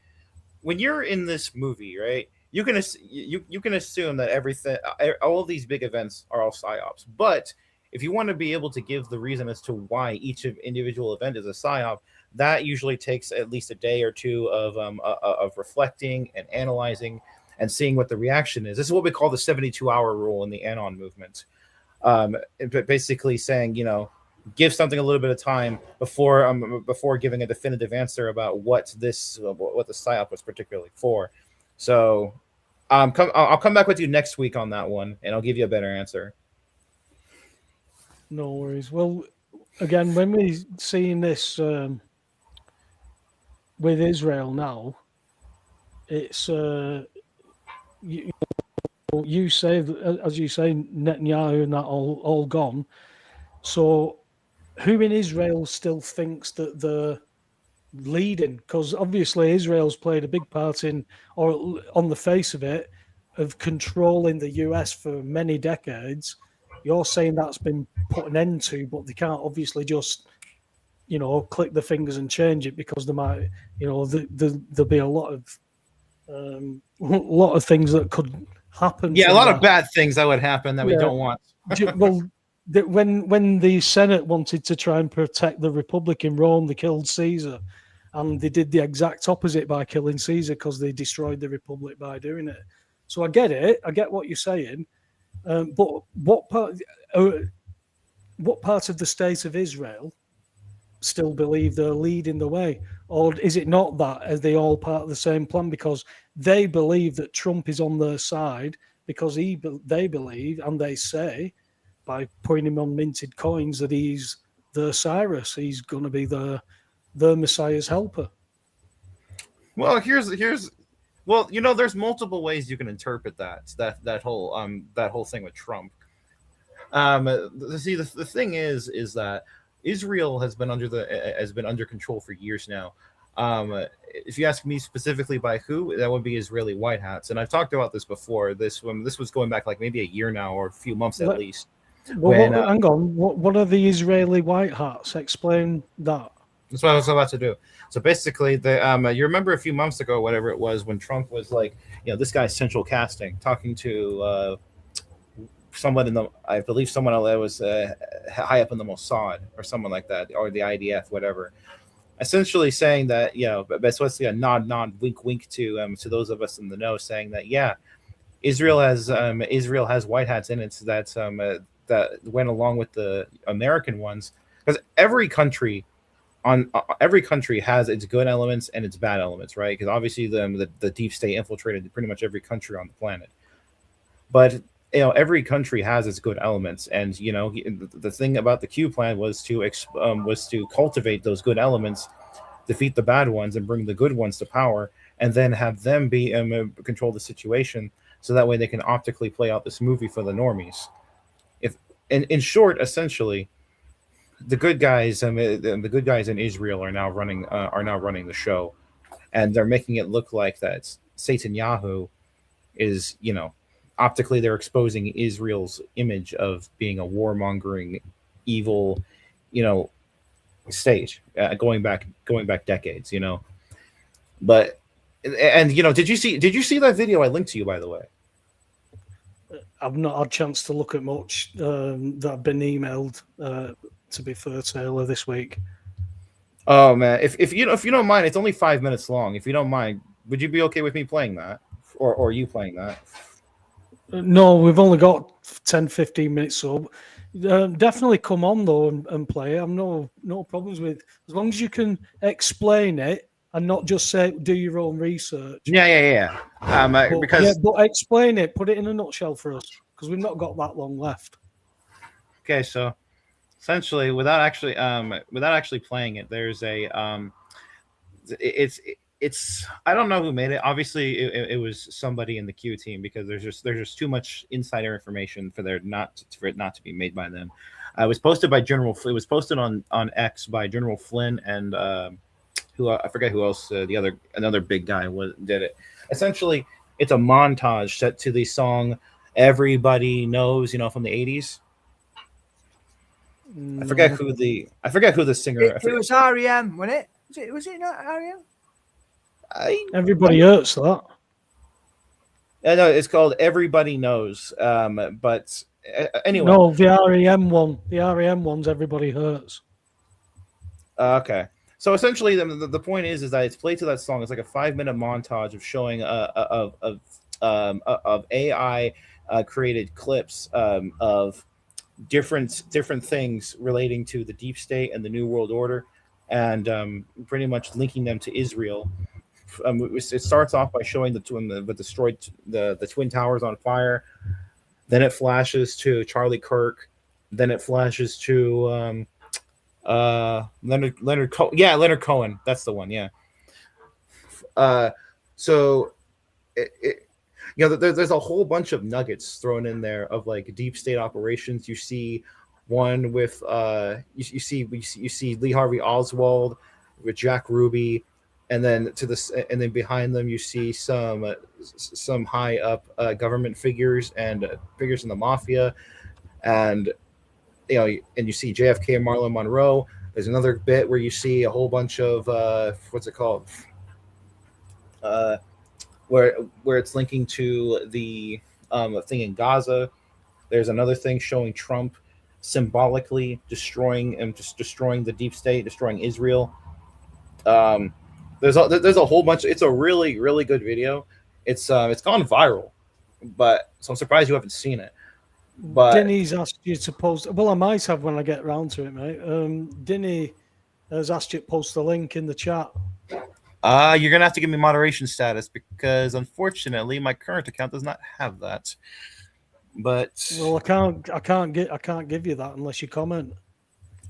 when you're in this movie, right? You can assume that everything, all of these big events are all psyops. But if you want to be able to give the reason as to why each individual event is a psyop, that usually takes at least a day or two of reflecting and analyzing and seeing what the reaction is. This is what we call the 72-hour rule in the Anon movement. Basically saying, you know, give something a little bit of time before giving a definitive answer about what the psyop was particularly for. So I'll come back with you next week on that one, and I'll give you a better answer. No worries. Well, again, when we're seeing this with Israel now, it's you say, as you say, Netanyahu and that all gone. So who in Israel still thinks that they're leading? Because obviously Israel's played a big part in, or on the face of it, of controlling the US for many decades. You're saying that's been put an end to, but they can't obviously just, you know, click the fingers and change it because there might, you know, there'll be a lot of things that could happen. Yeah, a lot of bad things that would happen that we don't want. Well, when the Senate wanted to try and protect the Republic in Rome, they killed Caesar, and they did the exact opposite by killing Caesar because they destroyed the Republic by doing it. So I get it. I get what you're saying. But what part of the state of Israel still believe they're leading the way? Or is it not that? Are they all part of the same plan? Because they believe that Trump is on their side because they believe, and they say, by putting him on minted coins, that he's their Cyrus. He's going to be their Messiah's helper. Well, well, you know, there's multiple ways you can interpret that whole thing with Trump. See, the thing is that Israel has been under control for years now. If you ask me specifically by who, that would be Israeli white hats. And I've talked about this before. This was going back like maybe a year now, or a few months at least. Well, hang on. What are the Israeli white hats? Explain that. That's what I was about to do. So basically, you remember a few months ago, whatever it was, when Trump was like, this guy's central casting, talking to someone I believe someone that was high up in the Mossad or someone like that, or the IDF, whatever. Essentially saying that, but that's what's a nod, wink, wink to those of us in the know, saying that Israel has white hats in it that went along with the American ones, because every country has its good elements and its bad elements, right? Because obviously the deep state infiltrated pretty much every country on the planet, but every country has its good elements, and the thing about the Q plan was to cultivate those good elements, defeat the bad ones, and bring the good ones to power, and then have them be control the situation, so that way they can optically play out this movie for the normies. In short, essentially, the good guys in Israel are now running the show, and they're making it look like that Satan Yahoo is optically they're exposing Israel's image of being a warmongering, evil, state going back decades, But did you see that video I linked to you, by the way? I've not had a chance to look at much that have been emailed. To be fair, Taylor, this week. Oh man, if you don't mind, it's only 5 minutes long. If you don't mind, would you be okay with me playing that, or you playing that? No, we've only got 10-15 minutes, so definitely come on though and play. I'm no problems with, as long as you can explain it and not just say do your own research. Yeah. But explain it, put it in a nutshell for us, because we've not got that long left. Okay, so essentially, without actually playing it, there's a it's I don't know who made it. Obviously, it was somebody in the Q team, because there's just too much insider information for it not to be made by them. It was posted by General. It was posted on X by General Flynn and who I forget who else. Another big guy did it. Essentially, it's a montage set to the song "Everybody Knows," from the '80s. I forget who the singer. It was REM, wasn't it? Was it not REM? Everybody hurts that. No, it's called "Everybody Knows." But anyway, no, the REM one. The REM one's "Everybody Hurts." Okay, so essentially, the point is that it's played to that song. It's like a 5-minute montage of showing of AI created clips of different things relating to the deep state and the New World Order, and pretty much linking them to Israel. It starts off by showing the Twin Towers on fire. Then it flashes to Charlie Kirk. Then it flashes to Leonard Cohen. Yeah, Leonard Cohen. That's the one. Yeah. So there's a whole bunch of nuggets thrown in there of like deep state operations. You see one with you see Lee Harvey Oswald with Jack Ruby, and then behind them you see some high up government figures and figures in the mafia, and you see JFK and Marilyn Monroe. There's another bit where you see a whole bunch of what's it called? Where it's linking to the thing in Gaza. There's another thing showing Trump symbolically destroying the deep state, destroying Israel. There's a whole bunch. It's a really, really good video. It's gone viral, but so I'm surprised you haven't seen it. But Denny's asked you to post. Well, I might have when I get around to it, mate. Denny has asked you to post the link in the chat. You're gonna have to give me moderation status, because unfortunately my current account does not have that. But well, I can't give you that unless you comment.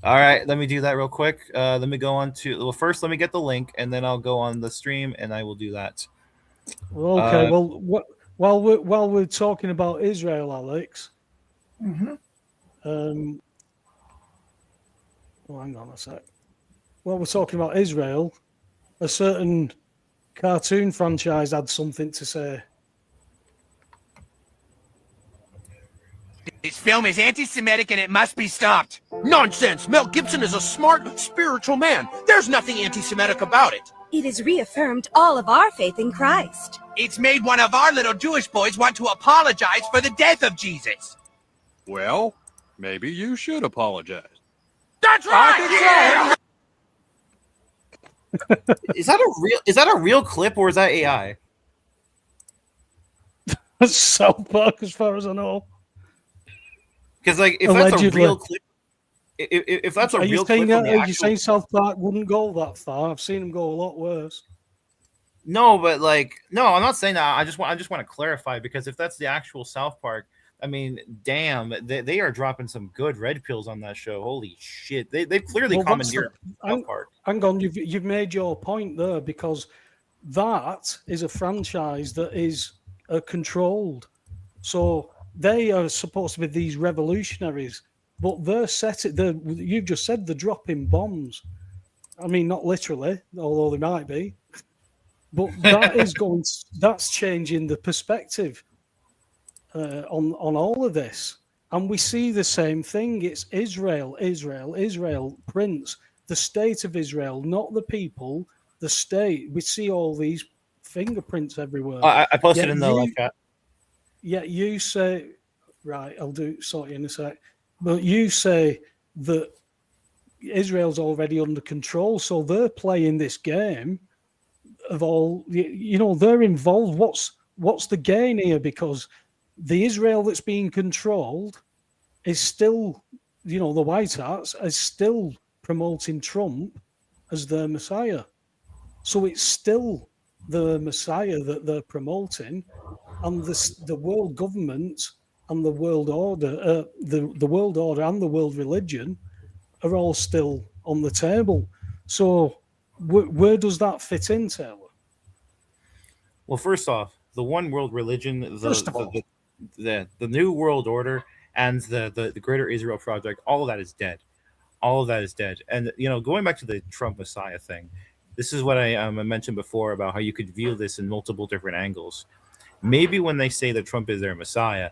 All right, let me do that real quick. Let me go on to first. Let me get the link, and then I'll go on the stream, and I will do that. Okay. While we're talking about Israel, Alex. Mm-hmm. Oh, hang on a sec. Well, we're talking about Israel. A certain cartoon franchise had something to say. This film is anti-Semitic and it must be stopped. Nonsense! Mel Gibson is a smart, spiritual man. There's nothing anti-Semitic about it. It has reaffirmed all of our faith in Christ. It's made one of our little Jewish boys want to apologize for the death of Jesus. Well, maybe you should apologize. That's right! Is that a real clip or is that AI? That's South Park, as far as I know. Because like, if Allegedly. that's a real clip, if that's a Are you real saying clip from that? the Are you actual... saying South Park wouldn't go that far? I've seen them go a lot worse. No, but like, no, I'm not saying that. I just want to clarify, because if that's the actual South Park, I mean, damn, they are dropping some good red pills on that show. Holy shit, they've clearly commandeered South Park. Hang on, you've made your point there, because that is a franchise that is controlled. So they are supposed to be these revolutionaries, but they're you've just said they're dropping bombs. I mean, not literally, although they might be. But that that's changing the perspective on all of this. And we see the same thing. It's Israel, Israel, Israel, Prince, the state of Israel, not the people, the state. We see all these fingerprints everywhere. I posted in the live chat. Yeah, you say, right, I'll sort you in a sec. But you say that Israel's already under control, so they're playing this game of all, they're involved. What's the gain here? Because the Israel that's being controlled is still, the White Hats is still promoting Trump as their Messiah. So it's still the Messiah that they're promoting, and the world government and the world order, the world order and the world religion are all still on the table. So where does that fit in, Taylor? Well, first off, the one world religion, the new world order, and the Greater Israel Project, all of that is dead. All of that is dead. And going back to the Trump Messiah thing, this is what I mentioned before about how you could view this in multiple different angles. Maybe when they say that Trump is their Messiah,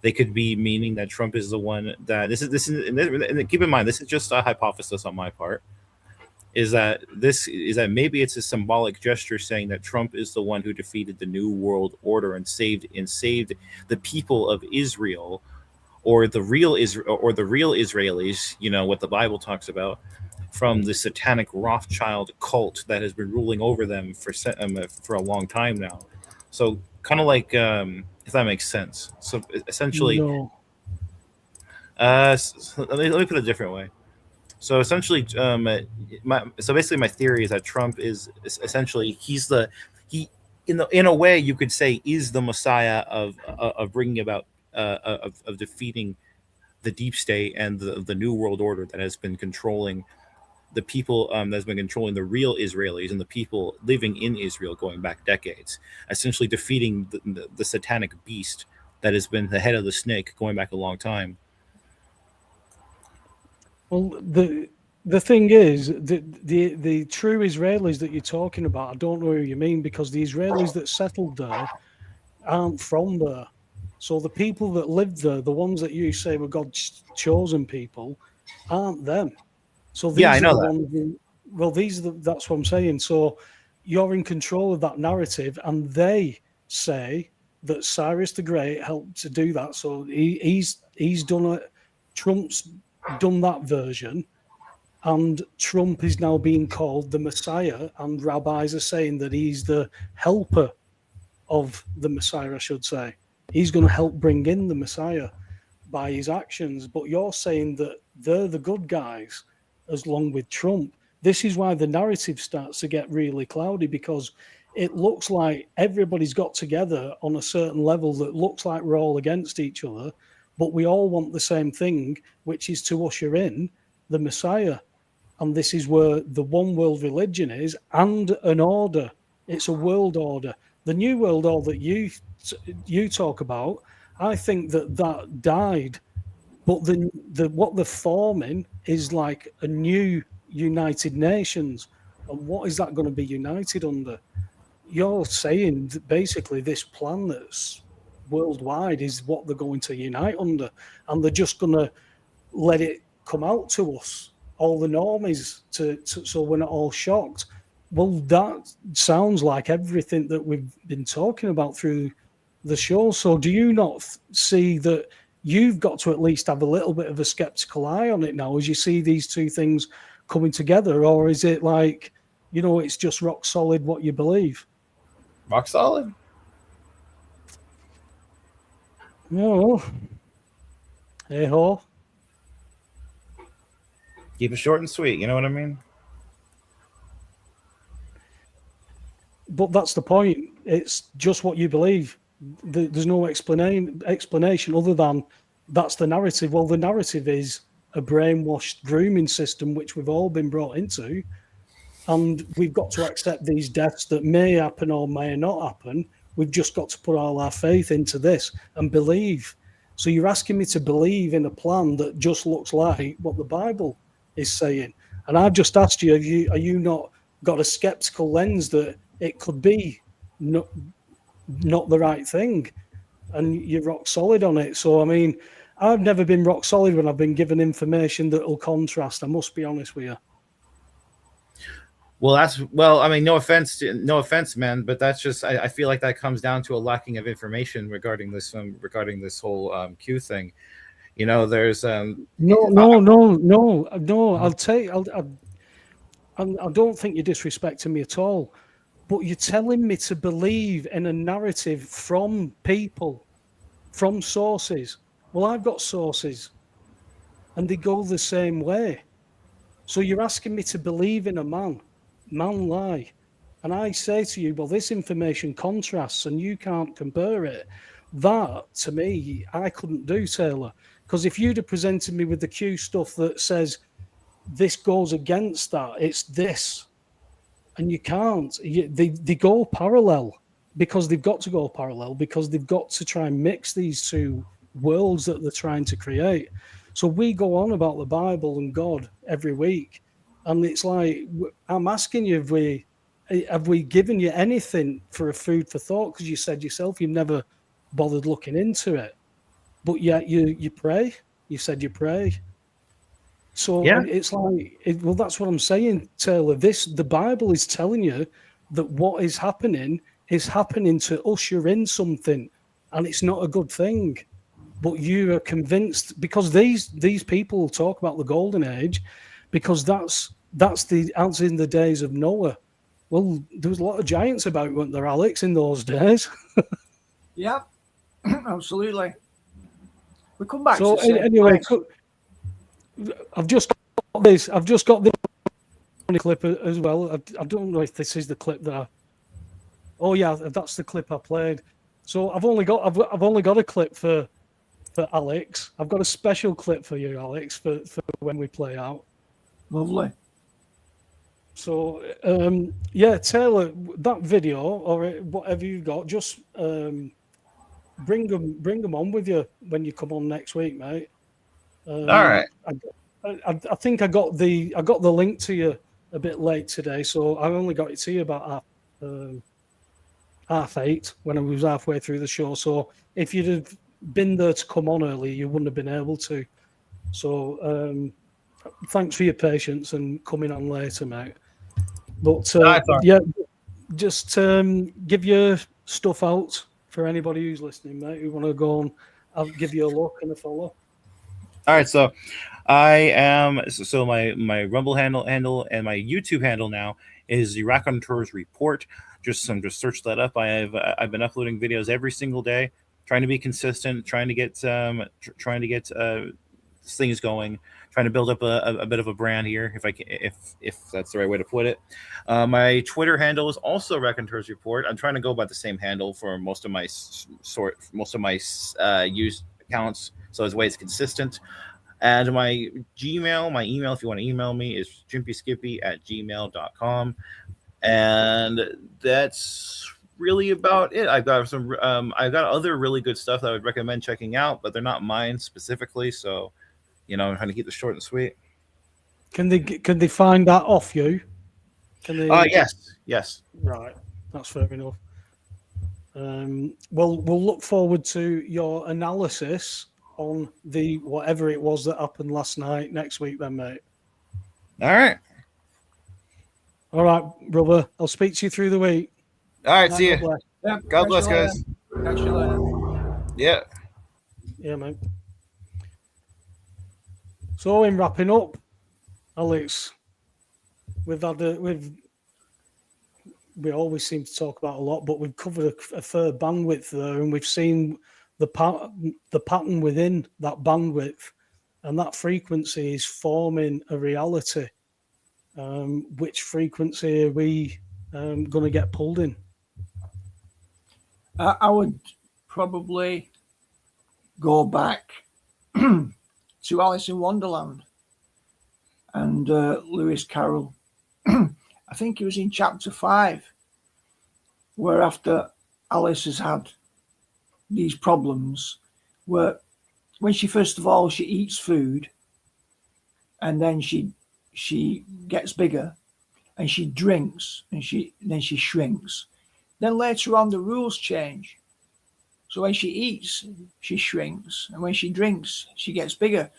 they could be meaning that Trump is the one that and keep in mind, this is just a hypothesis on my part. Is that maybe it's a symbolic gesture saying that Trump is the one who defeated the New World Order and saved the people of Israel, or the real Israelis, what the Bible talks about, from the satanic Rothschild cult that has been ruling over them for a long time now. So kind of like, if that makes sense. So essentially, no. So let me put it a different way. So essentially, basically my theory is that Trump is essentially in a way you could say is the Messiah of bringing about of defeating the deep state and the New World Order that has been controlling the people, that's been controlling the real Israelis and the people living in Israel going back decades, essentially defeating the satanic beast that has been the head of the snake going back a long time. Well, the thing is, the true Israelis that you're talking about, I don't know who you mean, because the Israelis that settled there aren't from there. So the people that lived there, the ones that you say were God's chosen people, aren't them. So these I know that. That's what I'm saying. So you're in control of that narrative, and they say that Cyrus the Great helped to do that. So he's done it. Trump's done that version, and Trump is now being called the Messiah, and rabbis are saying that he's the helper of the Messiah, I should say. He's going to help bring in the Messiah by his actions, but you're saying that they're the good guys along with Trump. This is why the narrative starts to get really cloudy, because it looks like everybody's got together on a certain level that looks like we're all against each other, but we all want the same thing, which is to usher in the Messiah. And this is where the one world religion is, and an order. It's a world order. The new world order that you talk about, I think that died But what they're forming is like a new United Nations. And what is that going to be united under? You're saying that basically this plan that's worldwide is what they're going to unite under, and they're just going to let it come out to us, all the normies, so we're not all shocked. Well, that sounds like everything that we've been talking about through the show. So do you not see that you've got to at least have a little bit of a skeptical eye on it now as you see these two things coming together? Or is it like, it's just rock solid what you believe? Rock solid? No. Hey-ho. Keep it short and sweet, you know what I mean? But that's the point. It's just what you believe. There's no explanation other than that's the narrative. Well, the narrative is a brainwashed grooming system, which we've all been brought into. And we've got to accept these deaths that may happen or may not happen. We've just got to put all our faith into this and believe. So you're asking me to believe in a plan that just looks like what the Bible is saying. And I've just asked you, are you not got a skeptical lens that it could be not the right thing? And you're rock solid on it. So, I mean, I've never been rock solid when I've been given information that will contrast. I must be honest with you. Well, I mean, no offense, man, but that's just, I feel like that comes down to a lacking of information regarding this whole Q thing. There's no. I don't think you're disrespecting me at all, but you're telling me to believe in a narrative from people, from sources. Well, I've got sources, and they go the same way. So you're asking me to believe in a man lie. And I say to you, well, this information contrasts and you can't compare it. That, to me, I couldn't do, Taylor. Because if you'd have presented me with the Q stuff that says this goes against that, it's this. And you can't. They go parallel because they've got to go parallel because they've got to try and mix these two worlds that they're trying to create. So we go on about the Bible and God every week. And it's like, I'm asking you, have we given you anything for a food for thought? Because you said yourself you've never bothered looking into it. But yet you pray. You said you pray. So yeah. It's like, well, that's what I'm saying, Taylor. The Bible is telling you that what is happening to usher in something. And it's not a good thing. But you are convinced, because these people talk about the golden age, because that's as in the days of Noah. Well, there was a lot of giants about, weren't there, Alex, in those days? Yeah, absolutely. We come back. So anyway, I've just got this clip as well. I don't know if this is the clip that. Oh yeah, that's the clip I played. So I've only got a clip for Alex. I've got a special clip for you, Alex, for when we play out. Lovely. So, Taylor, that video or whatever you've got, just bring them on with you when you come on next week, mate. All right. I think I got the link to you a bit late today, so I only got it to you about 8:30 when I was halfway through the show. So if you'd have been there to come on early, you wouldn't have been able to. So thanks for your patience and coming on later, mate. But just give your stuff out for anybody who's listening, mate, who want to go on. I'll give you a look and a follow. All right, so I am my Rumble handle and my YouTube handle now is the Raconteurs Report. Just search that up. I've been uploading videos every single day, trying to be consistent, trying to get things going, trying to build up a bit of a brand here, if that's the right way to put it. My Twitter handle is also Raconteurs Report. I'm trying to go by the same handle for most of my used accounts, so as way it's consistent. And my email, if you want to email me, is jimpyskippy@gmail.com. And that's really about it. I've got I've got other really good stuff that I would recommend checking out, but they're not mine specifically. So, I'm trying to keep this short and sweet. Can they find that off you? Can they? Yes. Right, that's fair enough. Well, we'll look forward to your analysis on the whatever it was that happened last night next week, then, mate. All right. All right, brother. I'll speak to you through the week. All right. See you. God bless, guys. Catch you later. Yeah. Yeah, mate. So, in wrapping up, Alex, we always seem to talk about a lot, but we've covered a fair bandwidth there, and we've seen the pattern within that bandwidth, and that frequency is forming a reality. Which frequency are we going to get pulled in? I would probably go back to Alice in Wonderland and Lewis Carroll. I think it was in chapter 5, where after Alice has had these problems, where when she first of all she eats food, and then she gets bigger, and she drinks, and then she shrinks. Then later on the rules change. So when she eats, she shrinks, and when she drinks, she gets bigger.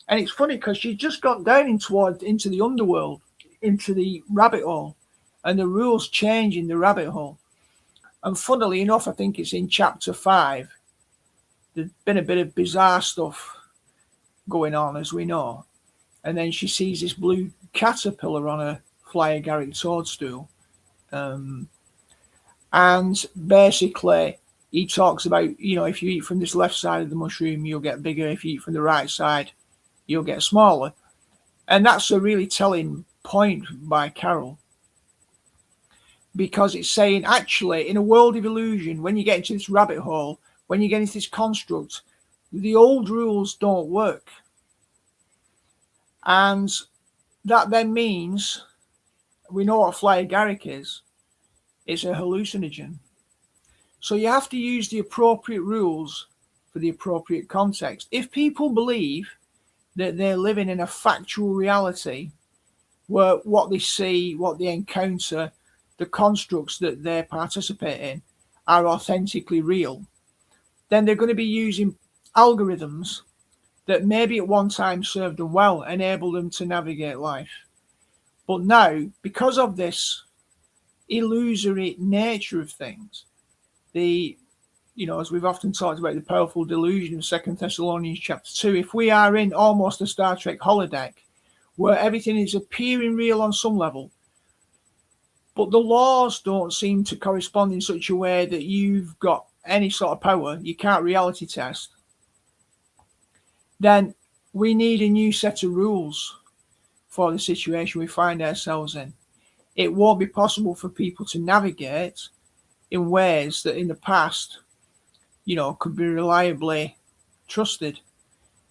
And it's funny because she's just got down into the underworld, into the rabbit hole, and the rules change in the rabbit hole. And funnily enough, I think it's in chapter 5. There's been a bit of bizarre stuff going on, as we know. And then she sees this blue caterpillar on a fly agaric toadstool. And basically, he talks about, if you eat from this left side of the mushroom, you'll get bigger. If you eat from the right side, you'll get smaller. And that's a really telling point by Carroll, because it's saying, actually, in a world of illusion, when you get into this rabbit hole, when you get into this construct, the old rules don't work. And that then means, we know what fly agaric is. It's a hallucinogen. So you have to use the appropriate rules for the appropriate context. If people believe that they're living in a factual reality, where what they see, what they encounter, the constructs that they participate in are authentically real, then they're going to be using algorithms that maybe at one time served them well, enable them to navigate life. But now, because of this illusory nature of things, as we've often talked about, the powerful delusion of 2 Thessalonians chapter 2, if we are in almost a Star Trek holodeck where everything is appearing real on some level, but the laws don't seem to correspond in such a way that you've got any sort of power, you can't reality test, then we need a new set of rules for the situation we find ourselves in. It won't be possible for people to navigate in ways that in the past, could be reliably trusted.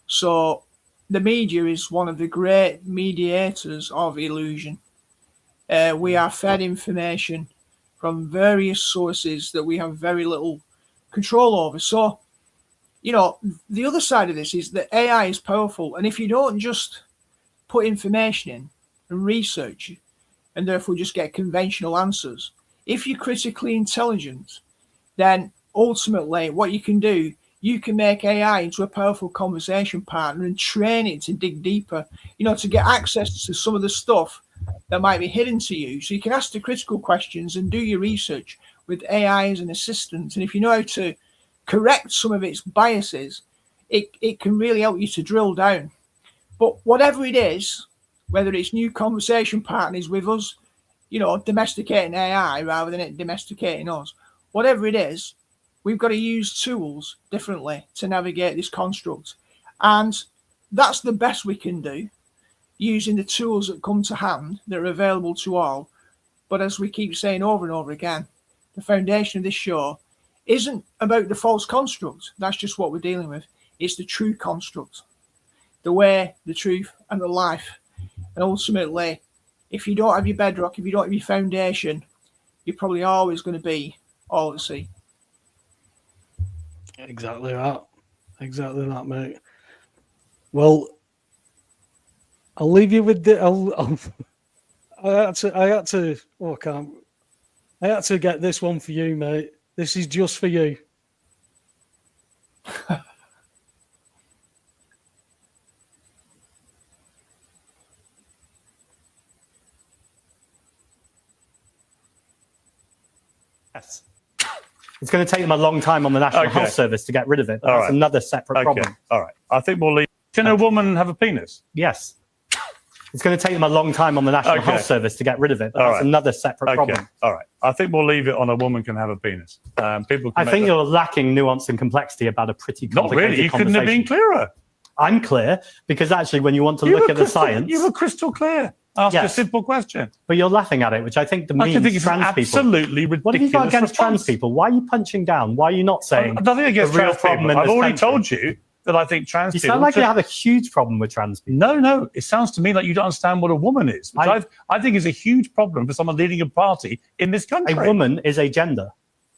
So the media is one of the great mediators of illusion. We are fed information from various sources that we have very little control over. So, the other side of this is that AI is powerful. And if you don't just put information in and research, and therefore just get conventional answers, if you're critically intelligent, then ultimately what you can do, you can make AI into a powerful conversation partner and train it to dig deeper, to get access to some of the stuff that might be hidden to you. So you can ask the critical questions and do your research with AI as an assistant. And if you know how to correct some of its biases, it can really help you to drill down. But whatever it is, whether it's new conversation partners with us, domesticating AI rather than it domesticating us, whatever it is, we've got to use tools differently to navigate this construct. And that's the best we can do, using the tools that come to hand that are available to all. But as we keep saying over and over again, the foundation of this show isn't about the false construct. That's just what we're dealing with. It's the true construct, the way, the truth, and the life. And ultimately, if you don't have your bedrock, if you don't have your foundation, you're probably always going to be all at sea. Exactly that. Exactly that, mate. Well, I'll leave you with the. I had to. Oh, I can't. I had to get this one for you, mate. This is just for you. Yes. It's going to take them a long time on the National Health Service to get rid of it. But that's another separate problem. All right. I think we'll leave. Can a woman have a penis? Yes. It's going to take them a long time on the National Health Service to get rid of it. But that's another separate problem. All right. I think we'll leave it on a woman can have a penis. People. Can I think you're lacking nuance and complexity about a pretty complicated Not really. You couldn't have been clearer. I'm clear because actually when you want to look at the science... You were crystal clear. Ask a simple question. But you're laughing at it, which I think demeans trans people. Absolutely ridiculous. What have you got against trans people? Why are you punching down? Why are you not saying nothing against trans people? I've already told you that I think trans people... You sound like you have a huge problem with trans people. No. It sounds to me like you don't understand what a woman is, which I think is a huge problem for someone leading a party in this country. A woman is a gender.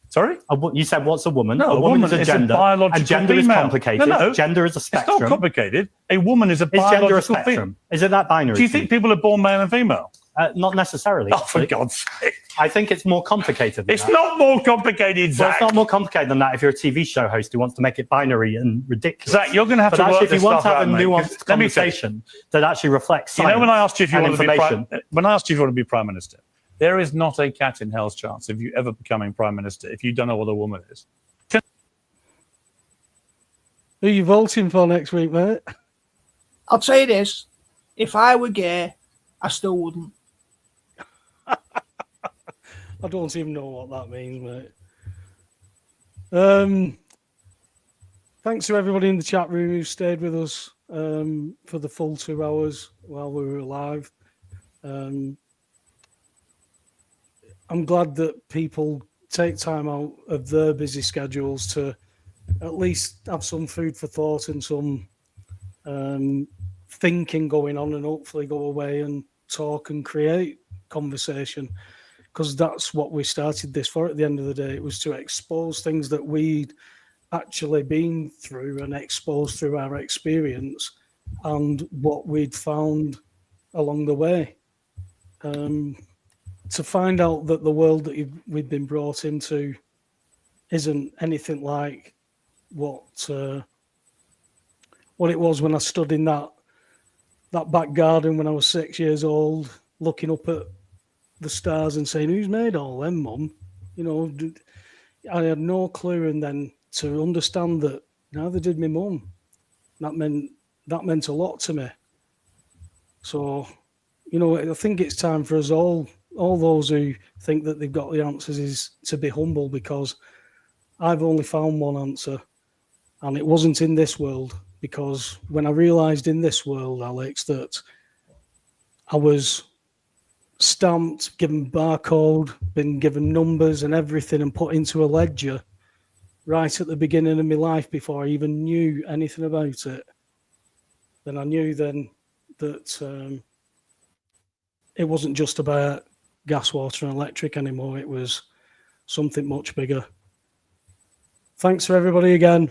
Sorry? You said what's a woman? No, a woman is a gender. Biological and gender female. is complicated. No. Gender is a spectrum. It's not complicated. A woman is a biological gender a spectrum? Is it that binary? Do you think people are born male and female? Not necessarily. Oh, for God's sake. I think it's more complicated than It's not more complicated, Zach. Well, it's not more complicated than that if you're a TV show host who wants to make it binary and ridiculous. Zach, you're going to have but to actually, work if you this want to stuff have out, a nuanced conversation that actually reflects science when I asked you if you and want to information... when I asked you if you want to be Prime Minister, there is not a cat in hell's chance of you ever becoming Prime Minister if you don't know what a woman is. Who are you voting for next week, mate? I'll tell you this. If I were gay, I still wouldn't. I don't even know what that means, mate. Thanks to everybody in the chat room who stayed with us for the full 2 hours while we were live. I'm glad that people take time out of their busy schedules to at least have some food for thought and some thinking going on, and hopefully go away and talk and create conversation, because that's what we started this for. At the end of the day, it was to expose things that we'd actually been through and exposed through our experience and what we'd found along the way. To find out that the world that we've been brought into isn't anything like what it was when I stood in that back garden when I was 6 years old, looking up at the stars and saying, "Who's made all them, Mum?" You know, I had no clue, and then to understand that neither did my mum. That meant a lot to me. So, you know, I think it's time for us all those who think that they've got the answers, is to be humble, because I've only found one answer, and it wasn't in this world. Because when I realised in this world, Alex, that I was stamped, given barcode, been given numbers and everything, and put into a ledger right at the beginning of my life before I even knew anything about it, then I knew then that it wasn't just about gas, water and electric anymore. It was something much bigger. Thanks for everybody again.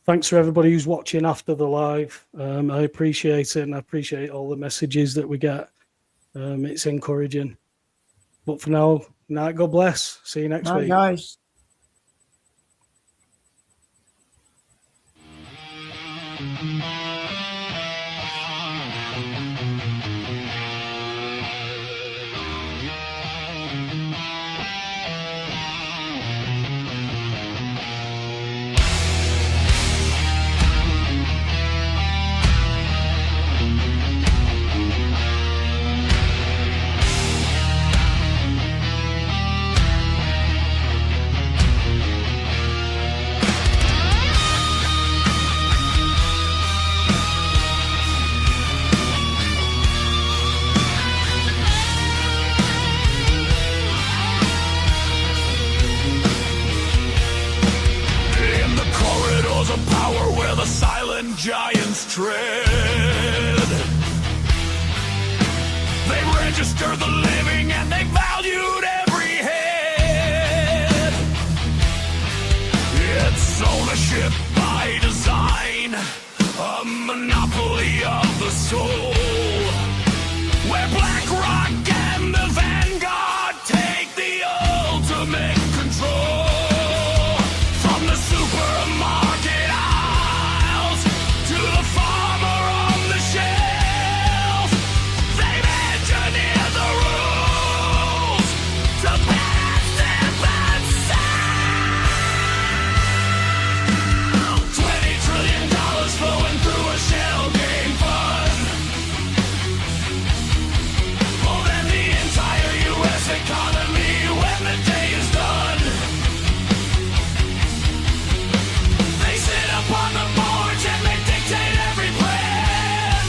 Thanks for everybody who's watching after the live. I appreciate it, and I appreciate all the messages that we get. It's encouraging. But for now, night, God bless. See you next week. Guys. Giants tread. They register the living and they valued every head. censorship by design, a monopoly of the soul, where BlackRock and the Vanguard take the ultimate control. From the supermarket aisles to the farmer on the shelf, they've engineered the rules to benefit themselves. $20 trillion flowing through a shell game fund, more than the entire U.S. economy when the day is done. They sit up on the boards and they dictate every plan,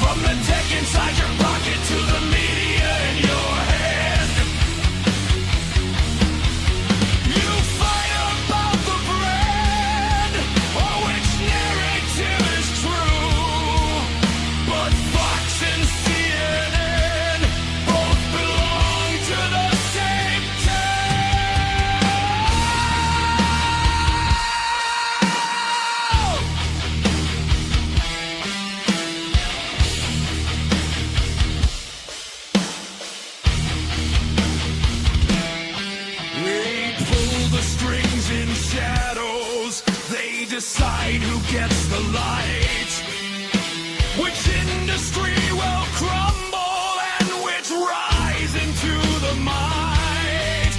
from the tech inside your pocket to the media in your hand. You fight about the brand or which narrative is true, but Fox and CNN both belong to the same They pull the strings in shadows. They decide who gets the light, which industry will crumble and which rise into the might.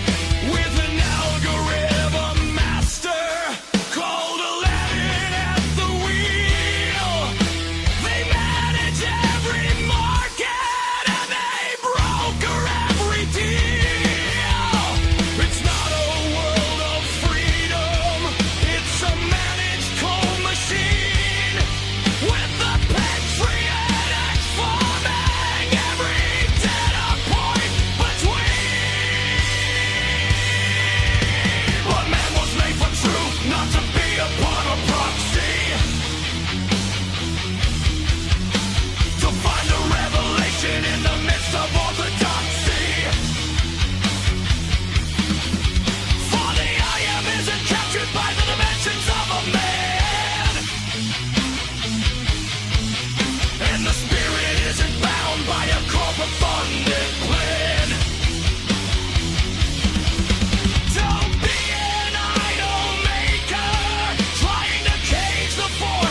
With an algorithm master called Aladdin at the wheel, they manage every market and they broker every deal. It's not a world of freedom, it's a managed coal machine, with the Patriot Act forming every data point between. But man was made for truth, not to be upon a proxy. To find a revelation in the midst of orthodoxy. For the I am isn't captured by the dimensions of a man, and the spirit isn't bound by a corporate funded plan. Don't be an idol maker, trying to cage the force